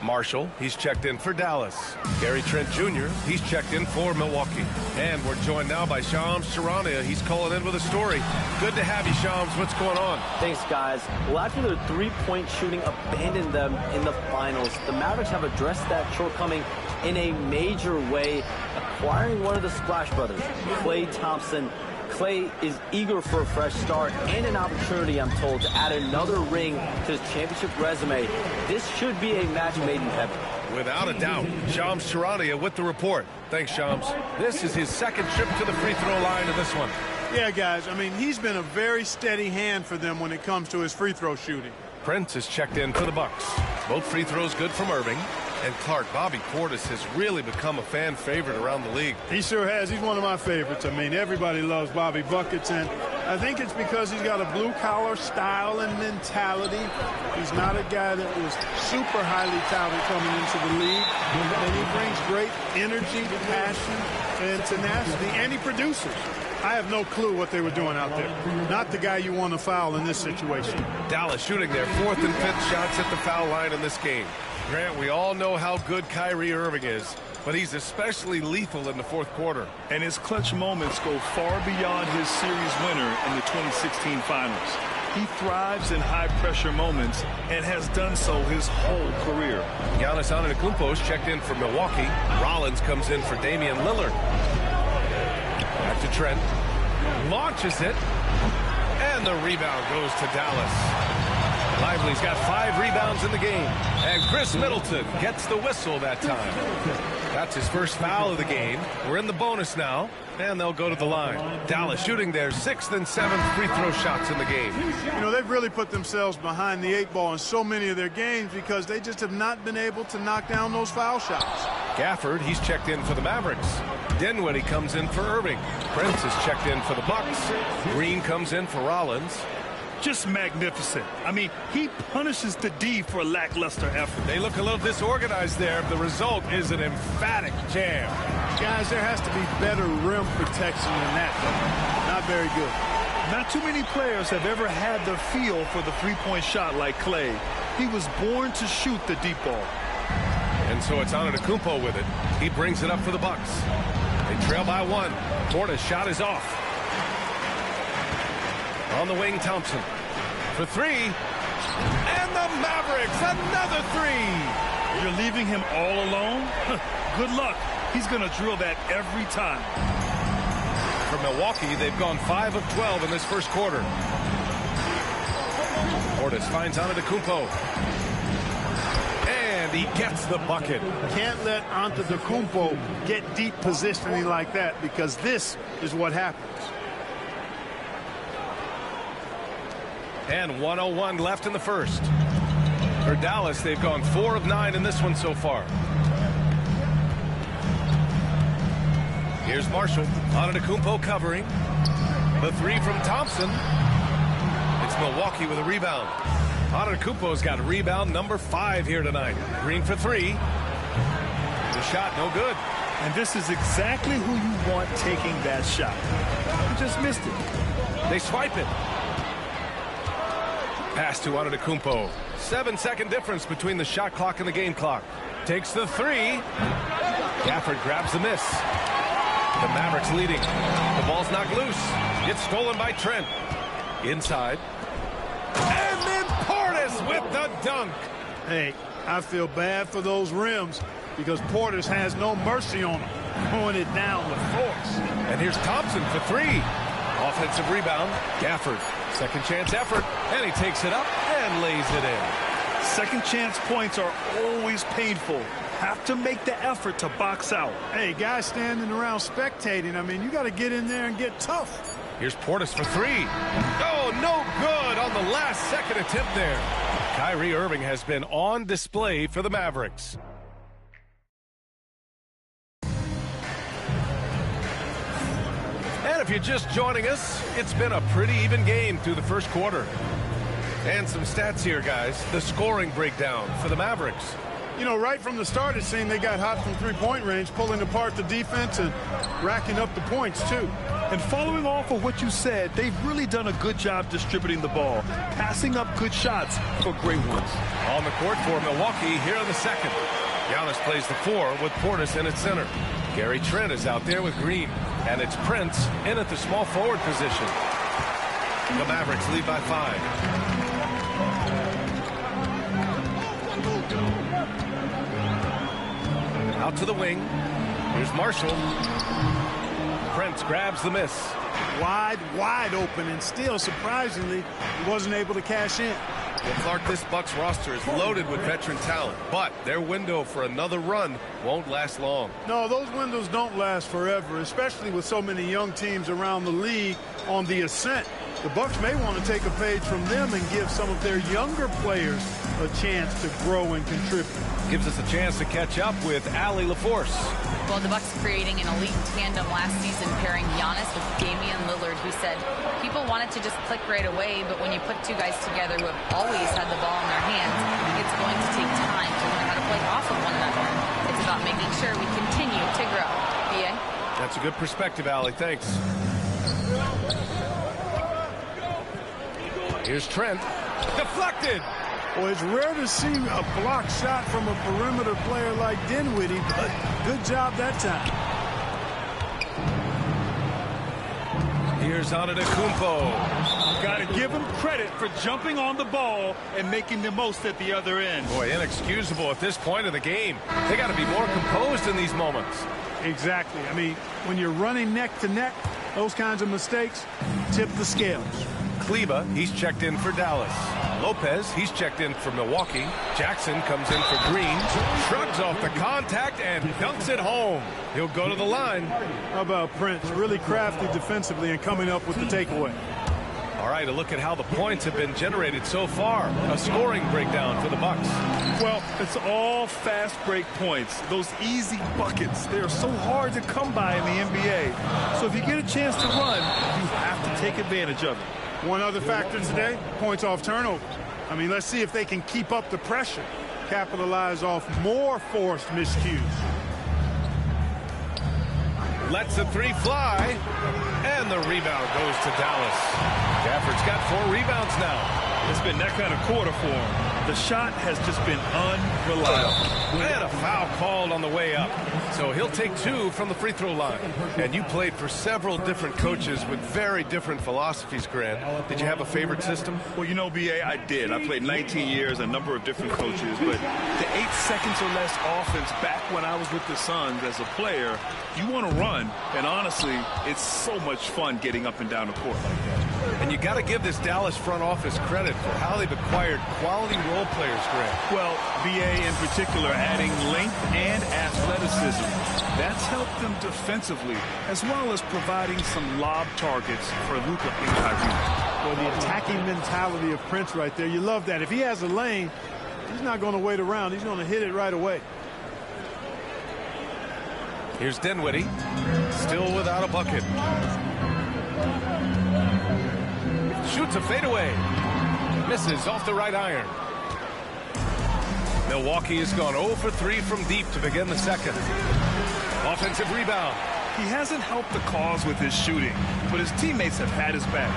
Marshall, he's checked in for Dallas. Gary Trent Jr., he's checked in for Milwaukee. And we're joined now by Shams Charania. He's calling in with a story. Good to have you, Shams. What's going on? Thanks, guys. Well, after their three-point shooting abandoned them in the finals, the Mavericks have addressed that shortcoming in a major way, acquiring one of the Splash Brothers, Klay Thompson. Klay is eager for a fresh start and an opportunity, I'm told, to add another ring to his championship resume. This should be a match made in heaven. Without a doubt. Shams Charania with the report. Thanks, Shams. This is his second trip to the free throw line in this one. Yeah, guys, I mean, he's been a very steady hand for them when it comes to his free throw shooting. Prince is checked in for the Bucks. Both free throws good from Irving. And Clark, Bobby Portis has really become a fan favorite around the league. He sure has. He's one of my favorites. I mean, everybody loves Bobby Buckets, and I think it's because he's got a blue-collar style and mentality. He's not a guy that was super highly touted coming into the league, and he brings great energy, passion, and tenacity, and he produces. I have no clue what they were doing out there. Not the guy you want to foul in this situation. Dallas shooting their fourth and fifth shots at the foul line in this game. Grant, we all know how good Kyrie Irving is, but he's especially lethal in the fourth quarter. And his clutch moments go far beyond his series winner in the 2016 finals. He thrives in high-pressure moments and has done so his whole career. Giannis Antetokounmpo is checked in for Milwaukee. Rollins comes in for Damian Lillard. Back to Trent. Launches it. And the rebound goes to Dallas. Lively's got 5 rebounds in the game. And Chris Middleton gets the whistle that time. That's his first foul of the game. We're in the bonus now, and they'll go to the line. Dallas shooting their 6th and 7th free throw shots in the game. You know, they've really put themselves behind the 8 ball in so many of their games because they just have not been able to knock down those foul shots. Gafford, he's checked in for the Mavericks. Dinwiddie comes in for Irving. Prince is checked in for the Bucks. Green comes in for Rollins. Just magnificent. I mean, he punishes the D for a lackluster effort. They look a little disorganized there. The result is an emphatic jam. Guys, there has to be better rim protection than that, though. Not very good. Not too many players have ever had the feel for the three-point shot like Klay. He was born to shoot the deep ball. And so it's Antetokounmpo with it. He brings it up for the Bucks. They trail by 1. Portis' shot is off. On the wing, Thompson for 3. And the Mavericks, another 3. You're leaving him all alone? Good luck. He's going to drill that every time. For Milwaukee, they've gone 5 of 12 in this first quarter. Portis finds Antetokounmpo. And he gets the bucket. Can't let Antetokounmpo get deep positioning like that because this is what happens. And 1:01 left in the first. For Dallas, they've gone 4 of 9 in this one so far. Here's Marshall. Antetokounmpo covering. The 3 from Thompson. It's Milwaukee with a rebound. Antetokounmpo's got rebound number 5 here tonight. Green for 3. The shot no good. And this is exactly who you want taking that shot. You just missed it. They swipe it. Pass to Antetokounmpo. 7-second difference between the shot clock and the game clock. Takes the 3. Gafford grabs the miss. The Mavericks leading. The ball's knocked loose. It's stolen by Trent. Inside. And then Portis with the dunk. Hey, I feel bad for those rims because Portis has no mercy on them. Throwing it down with force. And here's Thompson for 3. Offensive rebound. Gafford. Second chance effort. And he takes it up and lays it in. Second chance points are always painful. Have to make the effort to box out. Hey, guys standing around spectating. I mean, you got to get in there and get tough. Here's Portis for 3. Oh, no good on the last second attempt there. Kyrie Irving has been on display for the Mavericks. And if you're just joining us, it's been a pretty even game through the first quarter. And some stats here, guys. The scoring breakdown for the Mavericks. You know, right from the start, it seemed they got hot from three-point range, pulling apart the defense and racking up the points, too. And following off of what you said, they've really done a good job distributing the ball, passing up good shots for great ones. On the court for Milwaukee here in the second. Giannis plays the 4 with Portis in at center. Gary Trent is out there with Green. And it's Prince in at the small forward position. The Mavericks lead by 5. Out to the wing. Here's Marshall. Prince grabs the miss. Wide open, and still, surprisingly, he wasn't able to cash in. Well, Clark, this Bucks roster is loaded with veteran talent, but their window for another run won't last long. No, those windows don't last forever, especially with so many young teams around the league on the ascent. The Bucks may want to take a page from them and give some of their younger players a chance to grow and contribute. Gives us a chance to catch up with Allie LaForce. Well, the Bucks creating an elite tandem last season, pairing Giannis with Damian Lillard, who said people wanted to just click right away, but when you put two guys together who have always had the ball in their hands, it's going to take time to learn how to play off of one another. It's about making sure we continue to grow. B.A.? That's a good perspective, Allie. Thanks. Here's Trent. Deflected. Well, it's rare to see a block shot from a perimeter player like Dinwiddie, but good job that time. Here's Antetokounmpo. Got to give him credit for jumping on the ball and making the most at the other end. Boy, inexcusable at this point of the game. They got to be more composed in these moments. Exactly. I mean, when you're running neck to neck, those kinds of mistakes tip the scales. Kleba, he's checked in for Dallas. Lopez, he's checked in for Milwaukee. Jackson comes in for Green. Shrugs off the contact and dunks it home. He'll go to the line. How about Prince? Really crafty defensively and coming up with the takeaway. All right, a look at how the points have been generated so far. A scoring breakdown for the Bucks. Well, it's all fast break points. Those easy buckets, they're so hard to come by in the NBA. So if you get a chance to run, you have to take advantage of it. One other factor today, points off turnover. I mean, let's see if they can keep up the pressure, capitalize off more forced miscues. Lets the 3 fly, and the rebound goes to Dallas. Gafford's got 4 rebounds now. It's been that kind of quarter for him. The shot has just been unreliable. And a foul called on the way up. So he'll take 2 from the free throw line. And you played for several different coaches with very different philosophies, Grant. Did you have a favorite system? Well, you know, B.A., I did. I played 19 years, a number of different coaches. But the 8 seconds or less offense back when I was with the Suns as a player, you want to run. And honestly, it's so much fun getting up and down the court like that. And you got to give this Dallas front office credit for how they've acquired quality role players, Grant. Well, B.A. in particular adding length and athleticism. That's helped them defensively, as well as providing some lob targets for Luka and Kyrie. Well, the attacking mentality of Prince right there, you love that. If he has a lane, he's not going to wait around. He's going to hit it right away. Here's Dinwiddie, still without a bucket. Shoots a fadeaway. Misses off the right iron. Milwaukee has gone 0 for 3 from deep to begin the second. Offensive rebound. He hasn't helped the cause with his shooting, but his teammates have had his back.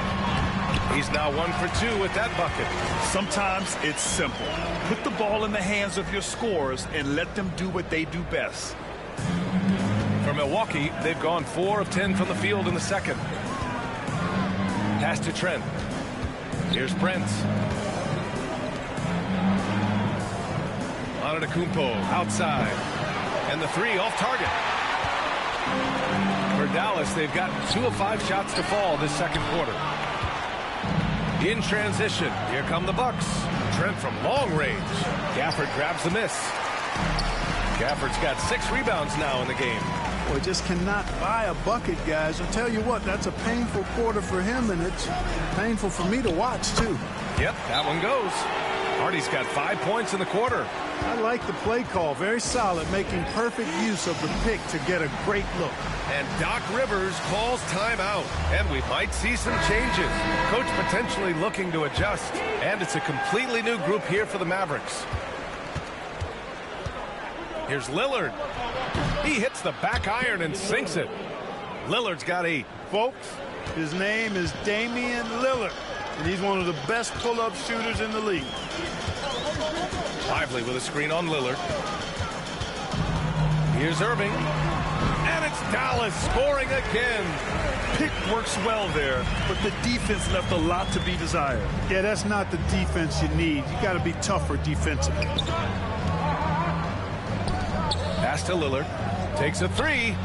He's now 1 for 2 with that bucket. Sometimes it's simple. Put the ball in the hands of your scorers and let them do what they do best. For Milwaukee, they've gone 4 of 10 from the field in the second. Pass to Trent. Here's Prince. Antetokounmpo outside. And the 3 off target. For Dallas, they've got 2 of 5 shots to fall this second quarter. In transition, here come the Bucks. Trent from long range. Gafford grabs the miss. Gafford's got 6 rebounds now in the game. Boy, just cannot buy a bucket, guys. I'll tell you what, that's a painful quarter for him, and it's painful for me to watch, too. Yep, that one goes. Hardy's got 5 points in the quarter. I like the play call. Very solid, making perfect use of the pick to get a great look. And Doc Rivers calls timeout. And we might see some changes. Coach potentially looking to adjust. And it's a completely new group here for the Mavericks. Here's Lillard. He hits the back iron and sinks it. Lillard's got 8. Folks, his name is Damian Lillard, and he's one of the best pull-up shooters in the league. Lively with a screen on Lillard. Here's Irving. And it's Dallas scoring again. Pick works well there, but the defense left a lot to be desired. Yeah, that's not the defense you need. You got to be tougher defensively. Pass to Lillard. Takes a 3.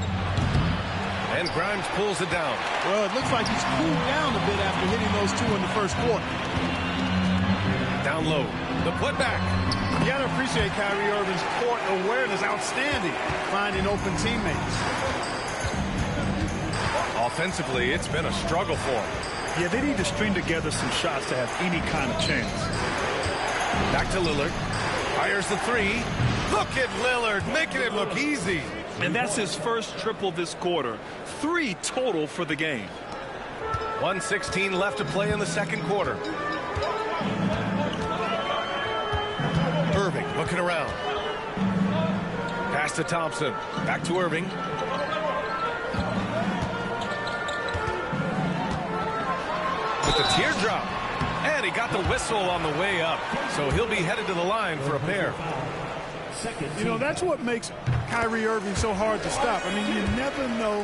And Grimes pulls it down. Well, it looks like he's cooled down a bit after hitting those 2 in the first quarter. Down low. The putback. You got to appreciate Kyrie Irving's court awareness. Outstanding. Finding open teammates. Offensively, it's been a struggle for him. Yeah, they need to string together some shots to have any kind of chance. Back to Lillard. Fires the 3. Look at Lillard making it look easy. And that's his first triple this quarter. 3 total for the game. 1:16 left to play in the second quarter. Irving looking around. Pass to Thompson. Back to Irving. With the teardrop. And he got the whistle on the way up. So he'll be headed to the line for a pair. You know, that's what makes Kyrie Irving so hard to stop. I mean, you never know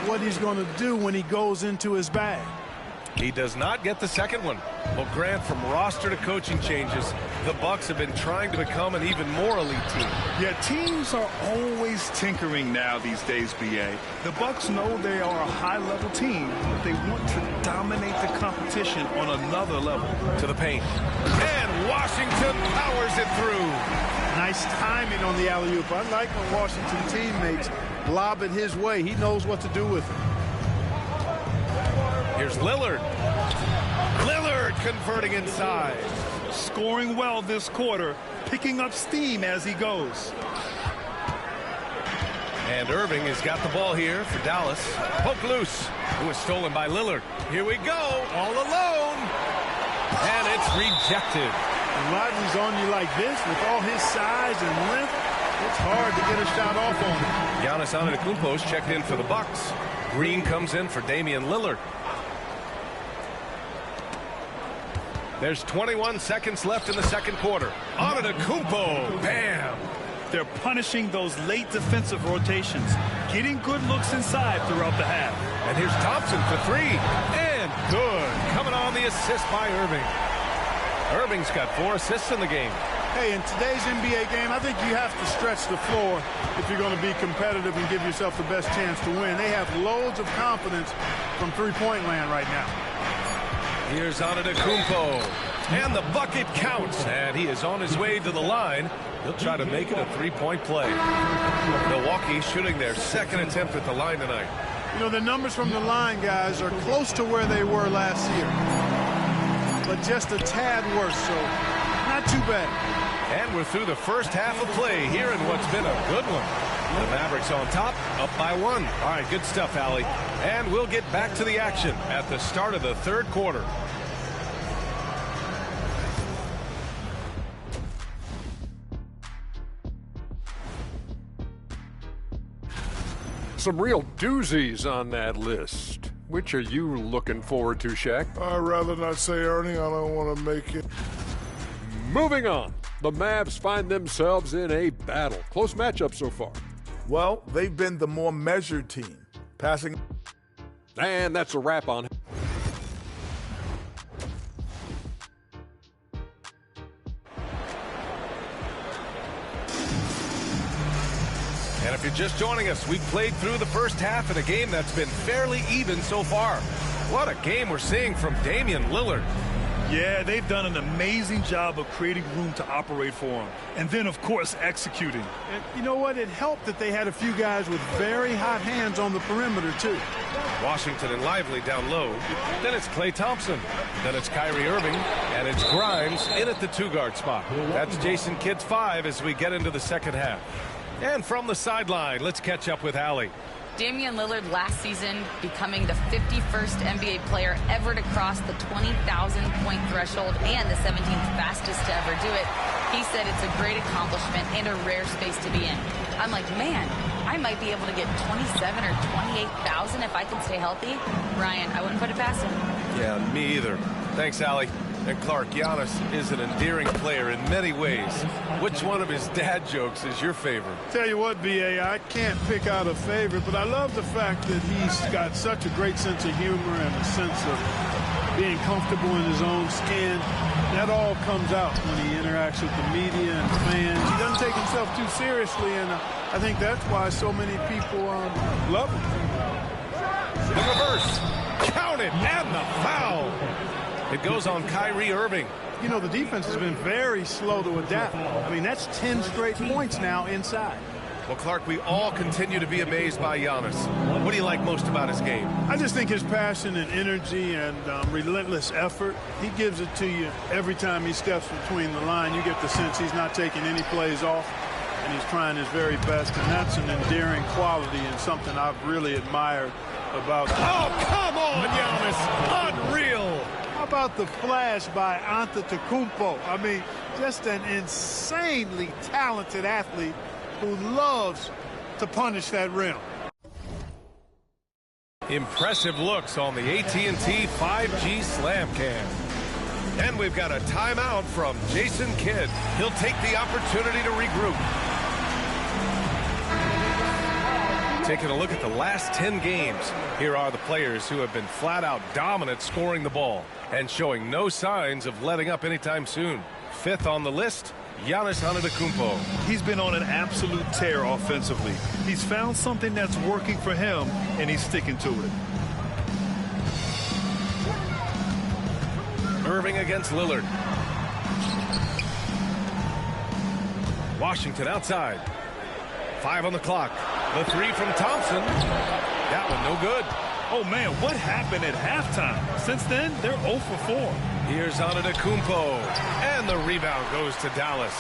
what he's going to do when he goes into his bag. He does not get the second one. Well, Grant, from roster to coaching changes, the Bucks have been trying to become an even more elite team. Yeah, teams are always tinkering now these days, B.A. The Bucks know they are a high-level team, but they want to dominate the competition on another level. To the paint. And Washington powers it through. Nice timing on the alley-oop. I like when Washington teammates lob it his way. He knows what to do with it. Here's Lillard. Lillard converting inside. Scoring well this quarter, picking up steam as he goes. And Irving has got the ball here for Dallas. Poke loose. It was stolen by Lillard. Here we go, all alone. And it's rejected. When Rodney's on you like this, with all his size and length, it's hard to get a shot off on him. Giannis Antetokounmpo's checked in for the Bucks. Green comes in for Damian Lillard. There's 21 seconds left in the second quarter. Antetokounmpo, bam! They're punishing those late defensive rotations, getting good looks inside throughout the half. And here's Thompson for 3. And good. Coming on the assist by Irving. Irving's got 4 assists in the game. Hey, in today's NBA game, I think you have to stretch the floor if you're going to be competitive and give yourself the best chance to win. They have loads of confidence from three-point land right now. Here's Antetokounmpo. And the bucket counts. And he is on his way to the line. He'll try to make it a three-point play. Milwaukee shooting their second attempt at the line tonight. You know, the numbers from the line, guys, are close to where they were last year. But just a tad worse, so not too bad. And we're through the first half of play here in what's been a good one. The Mavericks on top, up by 1. All right, good stuff, Allie. And we'll get back to the action at the start of the third quarter. Some real doozies on that list. Which are you looking forward to, Shaq? I'd rather not say, Ernie. I don't want to make it. Moving on. The Mavs find themselves in a battle. Close matchup so far. Well, they've been the more measured team. Passing. And that's a wrap on. And if you're just joining us, we've played through the first half in a game that's been fairly even so far. What a game we're seeing from Damian Lillard. Yeah, they've done an amazing job of creating room to operate for him. And then, of course, executing. And you know what? It helped that they had a few guys with very hot hands on the perimeter, too. Washington and Lively down low. Then it's Klay Thompson. Then it's Kyrie Irving. And it's Grimes in at the 2-guard spot. That's Jason Kidd's 5 as we get into the second half. And from the sideline, let's catch up with Allie. Damian Lillard last season becoming the 51st NBA player ever to cross the 20,000-point threshold and the 17th fastest to ever do it. He said it's a great accomplishment and a rare space to be in. I'm like, man, I might be able to get 27 or 28,000 if I can stay healthy. Ryan, I wouldn't put it past him. Yeah, me either. Thanks, Allie. And Clark, Giannis is an endearing player in many ways. Which one of his dad jokes is your favorite? Tell you what, B.A., I can't pick out a favorite, but I love the fact that he's got such a great sense of humor and a sense of being comfortable in his own skin. That all comes out when he interacts with the media and fans. He doesn't take himself too seriously, and I think that's why so many people love him. The reverse. Count it, and the foul. It goes on Kyrie Irving. You know, the defense has been very slow to adapt. I mean, that's 10 straight points now inside. Well, Clark, we all continue to be amazed by Giannis. What do you like most about his game? I just think his passion and energy and relentless effort, he gives it to you every time he steps between the line. You get the sense he's not taking any plays off, and he's trying his very best, and that's an endearing quality and something I've really admired about him. Oh, come on, Giannis. Unreal. How about the flash by Antetokounmpo? I mean, just an insanely talented athlete who loves to punish that rim. Impressive looks on the AT&T 5G Slam Cam. And we've got a timeout from Jason Kidd. He'll take the opportunity to regroup. Taking a look at the last 10 games, here are the players who have been flat-out dominant scoring the ball and showing no signs of letting up anytime soon. 5th on the list, Giannis Antetokounmpo. He's been on an absolute tear offensively. He's found something that's working for him, and he's sticking to it. Irving against Lillard. Washington outside. 5 on the clock. The 3 from Thompson. That one no good. Oh, man, what happened at halftime? Since then, they're 0 for 4. Here's Antetokounmpo. And the rebound goes to Dallas.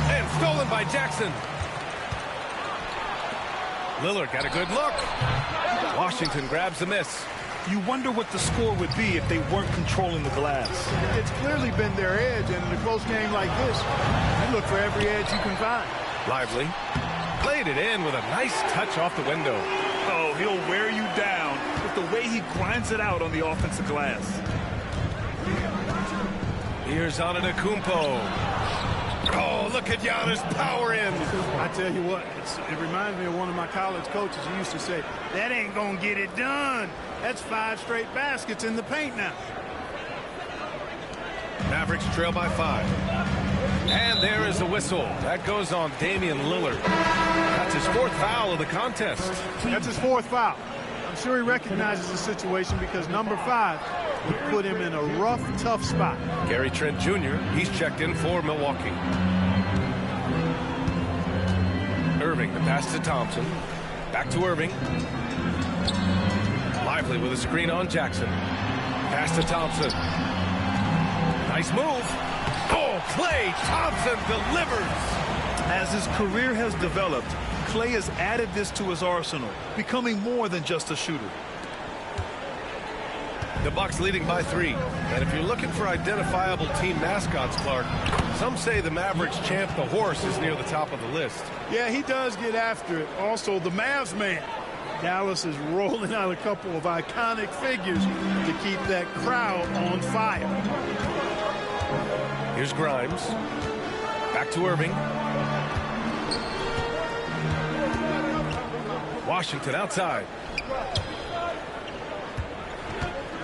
And stolen by Jackson. Lillard got a good look. Washington grabs the miss. You wonder what the score would be if they weren't controlling the glass. It's clearly been their edge, and in a close game like this, you look for every edge you can find. Lively. Played it in with a nice touch off the window. Oh, he'll wear you down with the way he grinds it out on the offensive glass. Here's Antetokounmpo. Oh, look at Giannis power in. I tell you what, it reminds me of one of my college coaches who used to say, that ain't going to get it done. That's 5 straight baskets in the paint now. Mavericks trail by 5. And there is the whistle. That goes on Damian Lillard. That's his 4th foul of the contest. That's his 4th foul. I'm sure he recognizes the situation because number 5 would put him in a rough, tough spot. Gary Trent Jr., he's checked in for Milwaukee. Irving, the pass to Thompson. Back to Irving. Lively with a screen on Jackson. Pass to Thompson. Nice move. Oh, Klay Thompson delivers. As his career has developed, Klay has added this to his arsenal, becoming more than just a shooter. The Bucks leading by 3. And if you're looking for identifiable team mascots, Clark, some say the Mavericks champ, the horse, is near the top of the list. Yeah, he does get after it. Also, the Mavs man. Dallas is rolling out a couple of iconic figures to keep that crowd on fire. Here's Grimes. Back to Irving. Washington outside.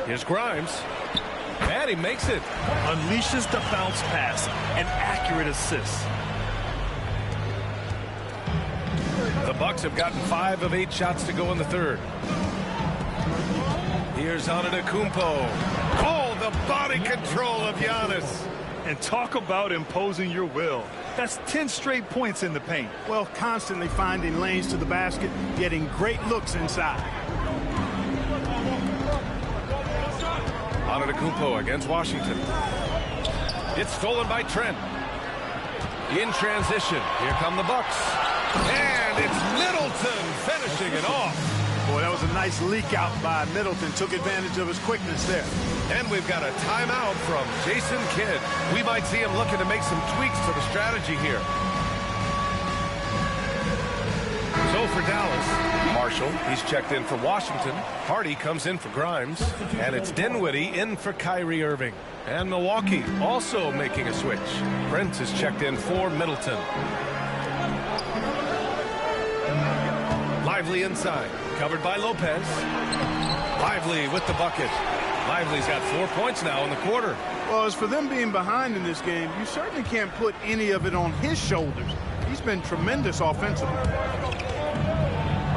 Here's Grimes. And he makes it. Unleashes the bounce pass. An accurate assist. The Bucks have gotten 5 of 8 shots to go in the 3rd. Here's Antetokounmpo. Oh, the body control of Giannis. And talk about imposing your will. That's 10 straight points in the paint. Well, constantly finding lanes to the basket, getting great looks inside. Antetokounmpo against Washington. It's stolen by Trent. In transition, here come the Bucks. And it's Middleton finishing it off. Boy, that was a nice leak out by Middleton. Took advantage of his quickness there. And we've got a timeout from Jason Kidd. We might see him looking to make some tweaks to the strategy here. So for Dallas, Marshall, he's checked in for Washington. Hardy comes in for Grimes. And it's Dinwiddie in for Kyrie Irving. And Milwaukee also making a switch. Prince is checked in for Middleton. Lively inside, covered by Lopez. Lively with the bucket. Lively's got 4 points now in the quarter. Well, as for them being behind in this game, you certainly can't put any of it on his shoulders. He's been tremendous offensively.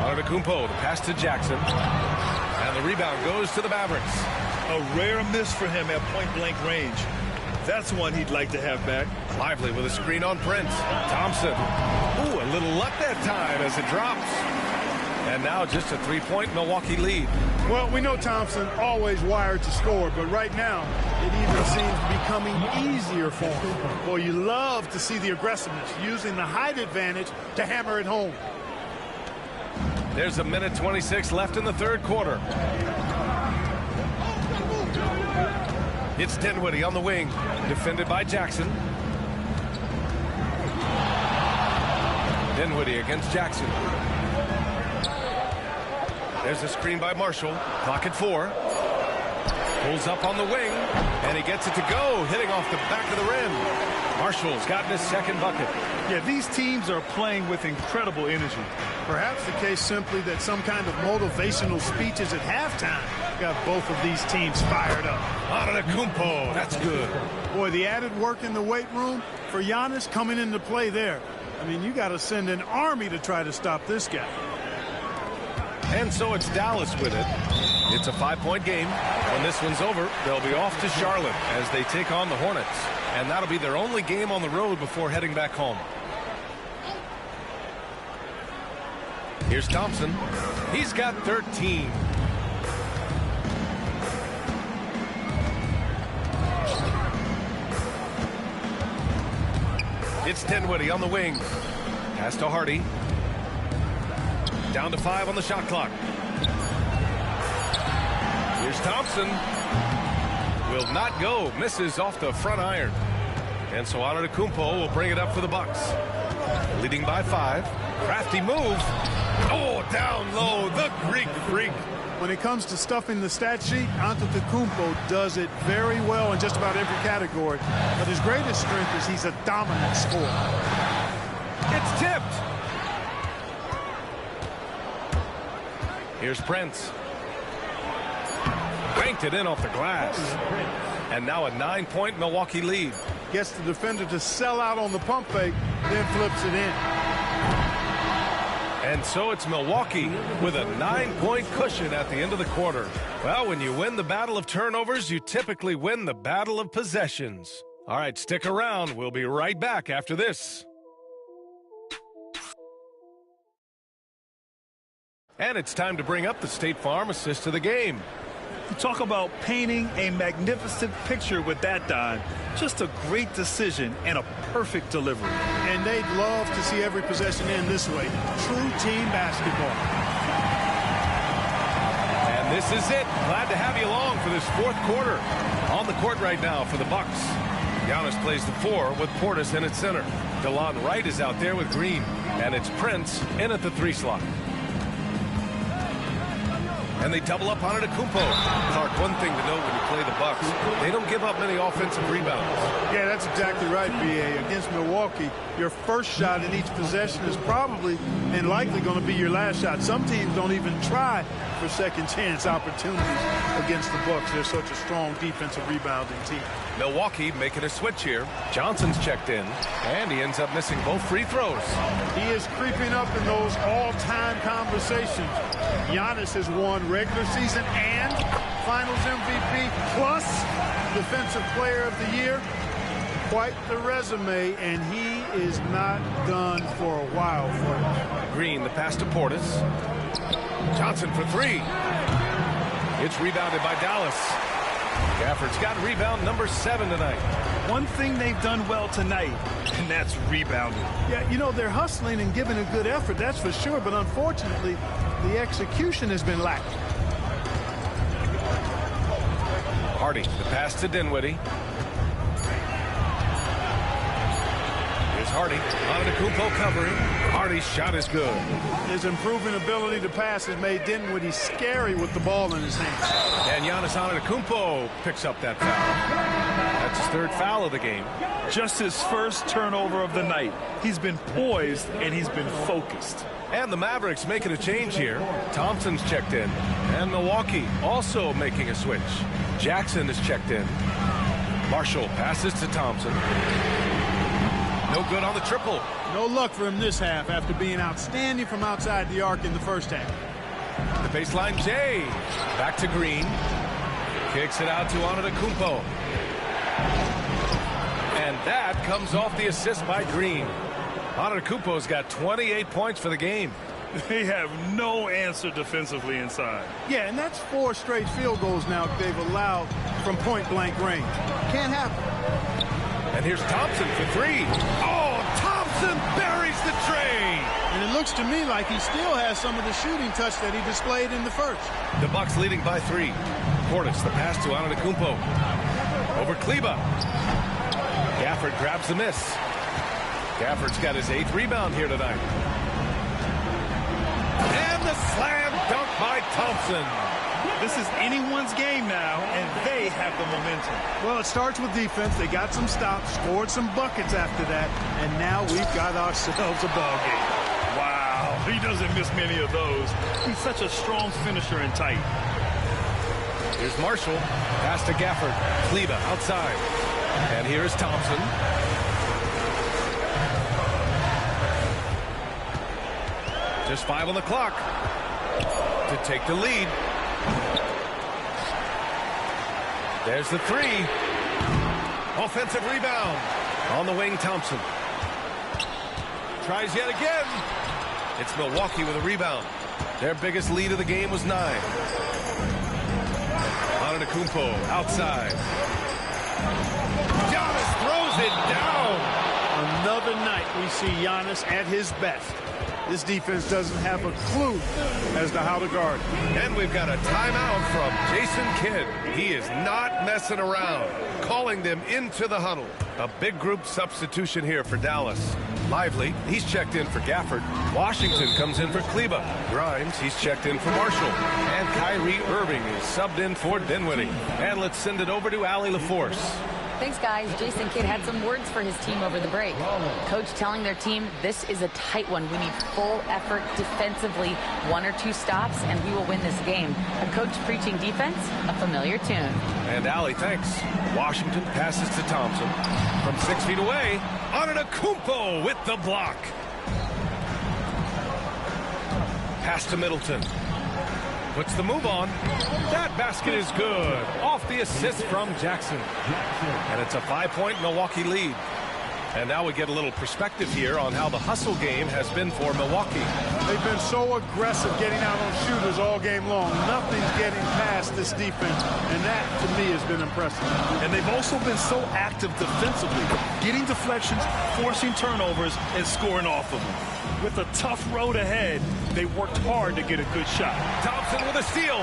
Antetokounmpo, the pass to Jackson. And the rebound goes to the Mavericks. A rare miss for him at point-blank range. That's one he'd like to have back. Lively with a screen on Prince. Thompson. Ooh, a little luck that time as it drops. And now just a three-point Milwaukee lead. Well, we know Thompson always wired to score, but right now it even seems becoming easier for him. Boy, you love to see the aggressiveness, using the height advantage to hammer it home. There's a minute 26 left in the third quarter. It's Dinwiddie on the wing, defended by Jackson. Dinwiddie against Jackson. There's a screen by Marshall. Clock at 4. Pulls up on the wing, and he gets it to go, hitting off the back of the rim. Marshall's gotten his second bucket. Yeah, these teams are playing with incredible energy. Perhaps the case simply that some kind of motivational speeches at halftime got both of these teams fired up. Antetokounmpo, that's good. Boy, the added work in the weight room for Giannis coming into play there. I mean, you got to send an army to try to stop this guy. And so it's Dallas with it. It's a 5-point game. When this one's over, they'll be off to Charlotte as they take on the Hornets. And that'll be their only game on the road before heading back home. Here's Thompson. He's got 13. It's Dinwiddie on the wing. Pass to Hardy. Down to 5 on the shot clock. Here's Thompson. Will not go. Misses off the front iron. And so Antetokounmpo will bring it up for the Bucks. Leading by 5. Crafty move. Oh, down low. The Greek freak. When it comes to stuffing the stat sheet, Antetokounmpo does it very well in just about every category. But his greatest strength is he's a dominant scorer. It's tipped. Here's Prince. Banked it in off the glass. And now a 9-point Milwaukee lead. Gets the defender to sell out on the pump fake, then flips it in. And so it's Milwaukee with a 9-point cushion at the end of the quarter. Well, when you win the battle of turnovers, you typically win the battle of possessions. All right, stick around. We'll be right back after this. And it's time to bring up the State Farm assist of the game. Talk about painting a magnificent picture with that dive. Just a great decision and a perfect delivery. And they'd love to see every possession end this way. True team basketball. And this is it. Glad to have you along for this fourth quarter. On the court right now for the Bucks. Giannis plays the 4 with Portis in at center. DeLon Wright is out there with Green. And it's Prince in at the 3 slot. And they double up on Antetokounmpo. Clark, one thing to note when you play the Bucks, they don't give up many offensive rebounds. Yeah, that's exactly right, B.A. Against Milwaukee, your first shot in each possession is probably and likely going to be your last shot. Some teams don't even try for second chance opportunities against the Bucks. They're such a strong defensive rebounding team. Milwaukee making a switch here. Johnson's checked in, and he ends up missing both free throws. He is creeping up in those all-time conversations. Giannis has won regular season and Finals MVP plus Defensive Player of the Year. Quite the resume, and he is not done for a while for us. Green, the pass to Portis. Johnson for three. It's rebounded by Dallas. Gafford's got rebound number 7 tonight. One thing they've done well tonight, and that's rebounding. Yeah, you know, they're hustling and giving a good effort, that's for sure, but unfortunately, the execution has been lacking. Hardy, the pass to Dinwiddie. Here's Hardy. Antetokounmpo covering. Hardy's shot is good. His improving ability to pass has made Dinwiddie scary with the ball in his hands. And Giannis Antetokounmpo picks up that foul. That's his 3rd foul of the game. Just his first turnover of the night. He's been poised, and he's been focused. And the Mavericks making a change here. Thompson's checked in. And Milwaukee also making a switch. Jackson is checked in. Marshall passes to Thompson. No good on the triple. No luck for him this half after being outstanding from outside the arc in the first half. The baseline Jay. Back to Green. Kicks it out to Antetokounmpo. And that comes off the assist by Green. Antetokounmpo's got 28 points for the game. They have no answer defensively inside. Yeah, and that's 4 straight field goals now they've allowed from point-blank range. Can't happen. And here's Thompson for 3. Oh, Thompson buries the tray. And it looks to me like he still has some of the shooting touch that he displayed in the first. The Bucks leading by 3. Portis, the pass to Antetokounmpo. Over Kleba. Gafford grabs the miss. Gafford's got his 8th rebound here tonight. And the slam dunk by Thompson. This is anyone's game now, and they have the momentum. Well, it starts with defense. They got some stops, scored some buckets after that, and now we've got ourselves a ball game. Wow, he doesn't miss many of those. He's such a strong finisher and tight. Here's Marshall. Pass to Gafford. Kleba outside. And here's Thompson. Just 5 on the clock to take the lead. There's the 3. Offensive rebound. On the wing, Thompson. Tries yet again. It's Milwaukee with a rebound. Their biggest lead of the game was 9. Antetokounmpo outside. Giannis throws it down. Another night we see Giannis at his best. This defense doesn't have a clue as to how to guard. And we've got a timeout from Jason Kidd. He is not messing around, calling them into the huddle. A big group substitution here for Dallas. Lively, he's checked in for Gafford. Washington comes in for Kleba. Grimes, he's checked in for Marshall. And Kyrie Irving is subbed in for Dinwiddie. And let's send it over to Allie LaForce. Thanks, guys. Jason Kidd had some words for his team over the break. Coach telling their team, this is a tight one. We need full effort defensively, 1 or 2 stops, and we will win this game. A coach preaching defense, a familiar tune. And Allie, thanks. Washington passes to Thompson. From 6 feet away, Antetokounmpo with the block. Pass to Middleton. Puts the move on. That basket is good. Off the assist from Jackson. And it's a 5-point Milwaukee lead. And now we get a little perspective here on how the hustle game has been for Milwaukee. They've been so aggressive getting out on shooters all game long. Nothing's getting past this defense, and that, to me, has been impressive. And they've also been so active defensively, getting deflections, forcing turnovers, and scoring off of them. With a tough road ahead, they worked hard to get a good shot. Thompson with a steal.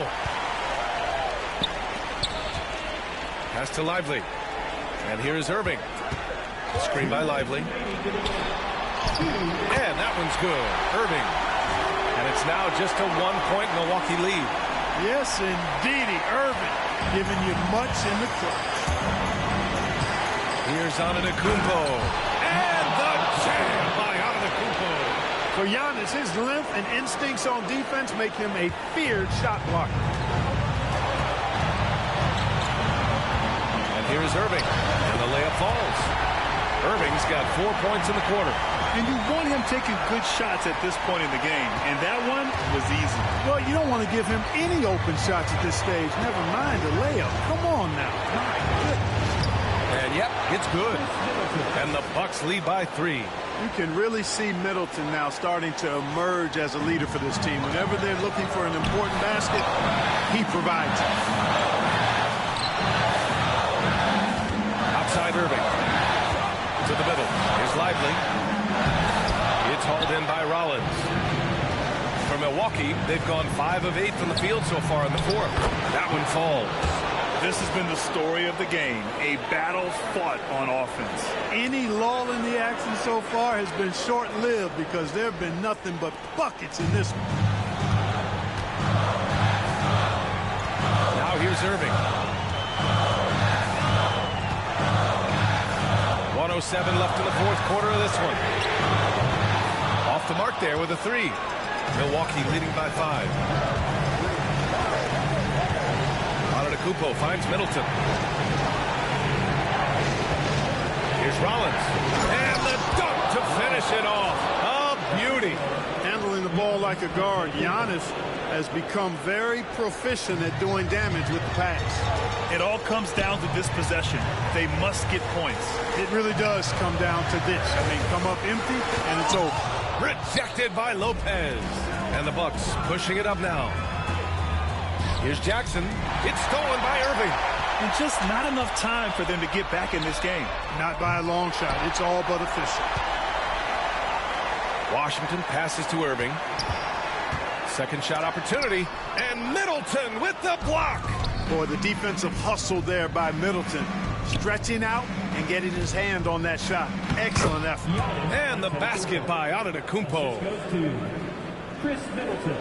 Pass to Lively. And here's Irving. Screen by Lively. And that one's good. Irving. And it's now just a 1-point Milwaukee lead. Yes, indeedy. Irving giving you much in the clutch. Here's Antetokounmpo. And the jam by Antetokounmpo. For Giannis, his length and instincts on defense make him a feared shot blocker. And here's Irving. And the layup falls. Irving's got 4 points in the quarter. And you want him taking good shots at this point in the game, and that one was easy. Well, you don't want to give him any open shots at this stage, never mind a layup. Come on now. My goodness. And yep, it's good. And the Bucks lead by 3. You can really see Middleton now starting to emerge as a leader for this team. Whenever they're looking for an important basket, he provides it. Outside Irving. To the middle. Here's Lively. It's hauled in by Rollins. For Milwaukee, they've gone 5 of 8 from the field so far in the fourth. That one falls. This has been the story of the game, a battle fought on offense. Any lull in the action so far has been short-lived because there have been nothing but buckets in this one. Now here's Irving. 1:07 left in the fourth quarter of this one. Off the mark there with a 3. Milwaukee leading by 5. Kupo finds Middleton. Here's Rollins. And the dunk to finish it off. A beauty. Handling the ball like a guard, Giannis has become very proficient at doing damage with the pass. It all comes down to this possession. They must get points. It really does come down to this. I mean, come up empty, and it's over. Rejected by Lopez. And the Bucks pushing it up now. Here's Jackson. It's stolen by Irving. And just not enough time for them to get back in this game. Not by a long shot. It's all but official. Washington passes to Irving. Second shot opportunity. And Middleton with the block. Boy, the defensive hustle there by Middleton. Stretching out and getting his hand on that shot. Excellent effort. And the basket by Antetokounmpo. Chris Middleton.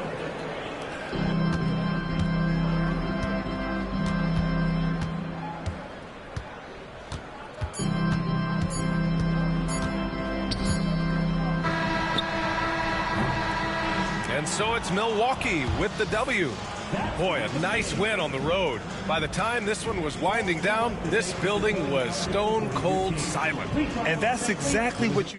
And so it's Milwaukee with the W. Boy, a nice win on the road. By the time this one was winding down, this building was stone cold silent. And that's exactly what you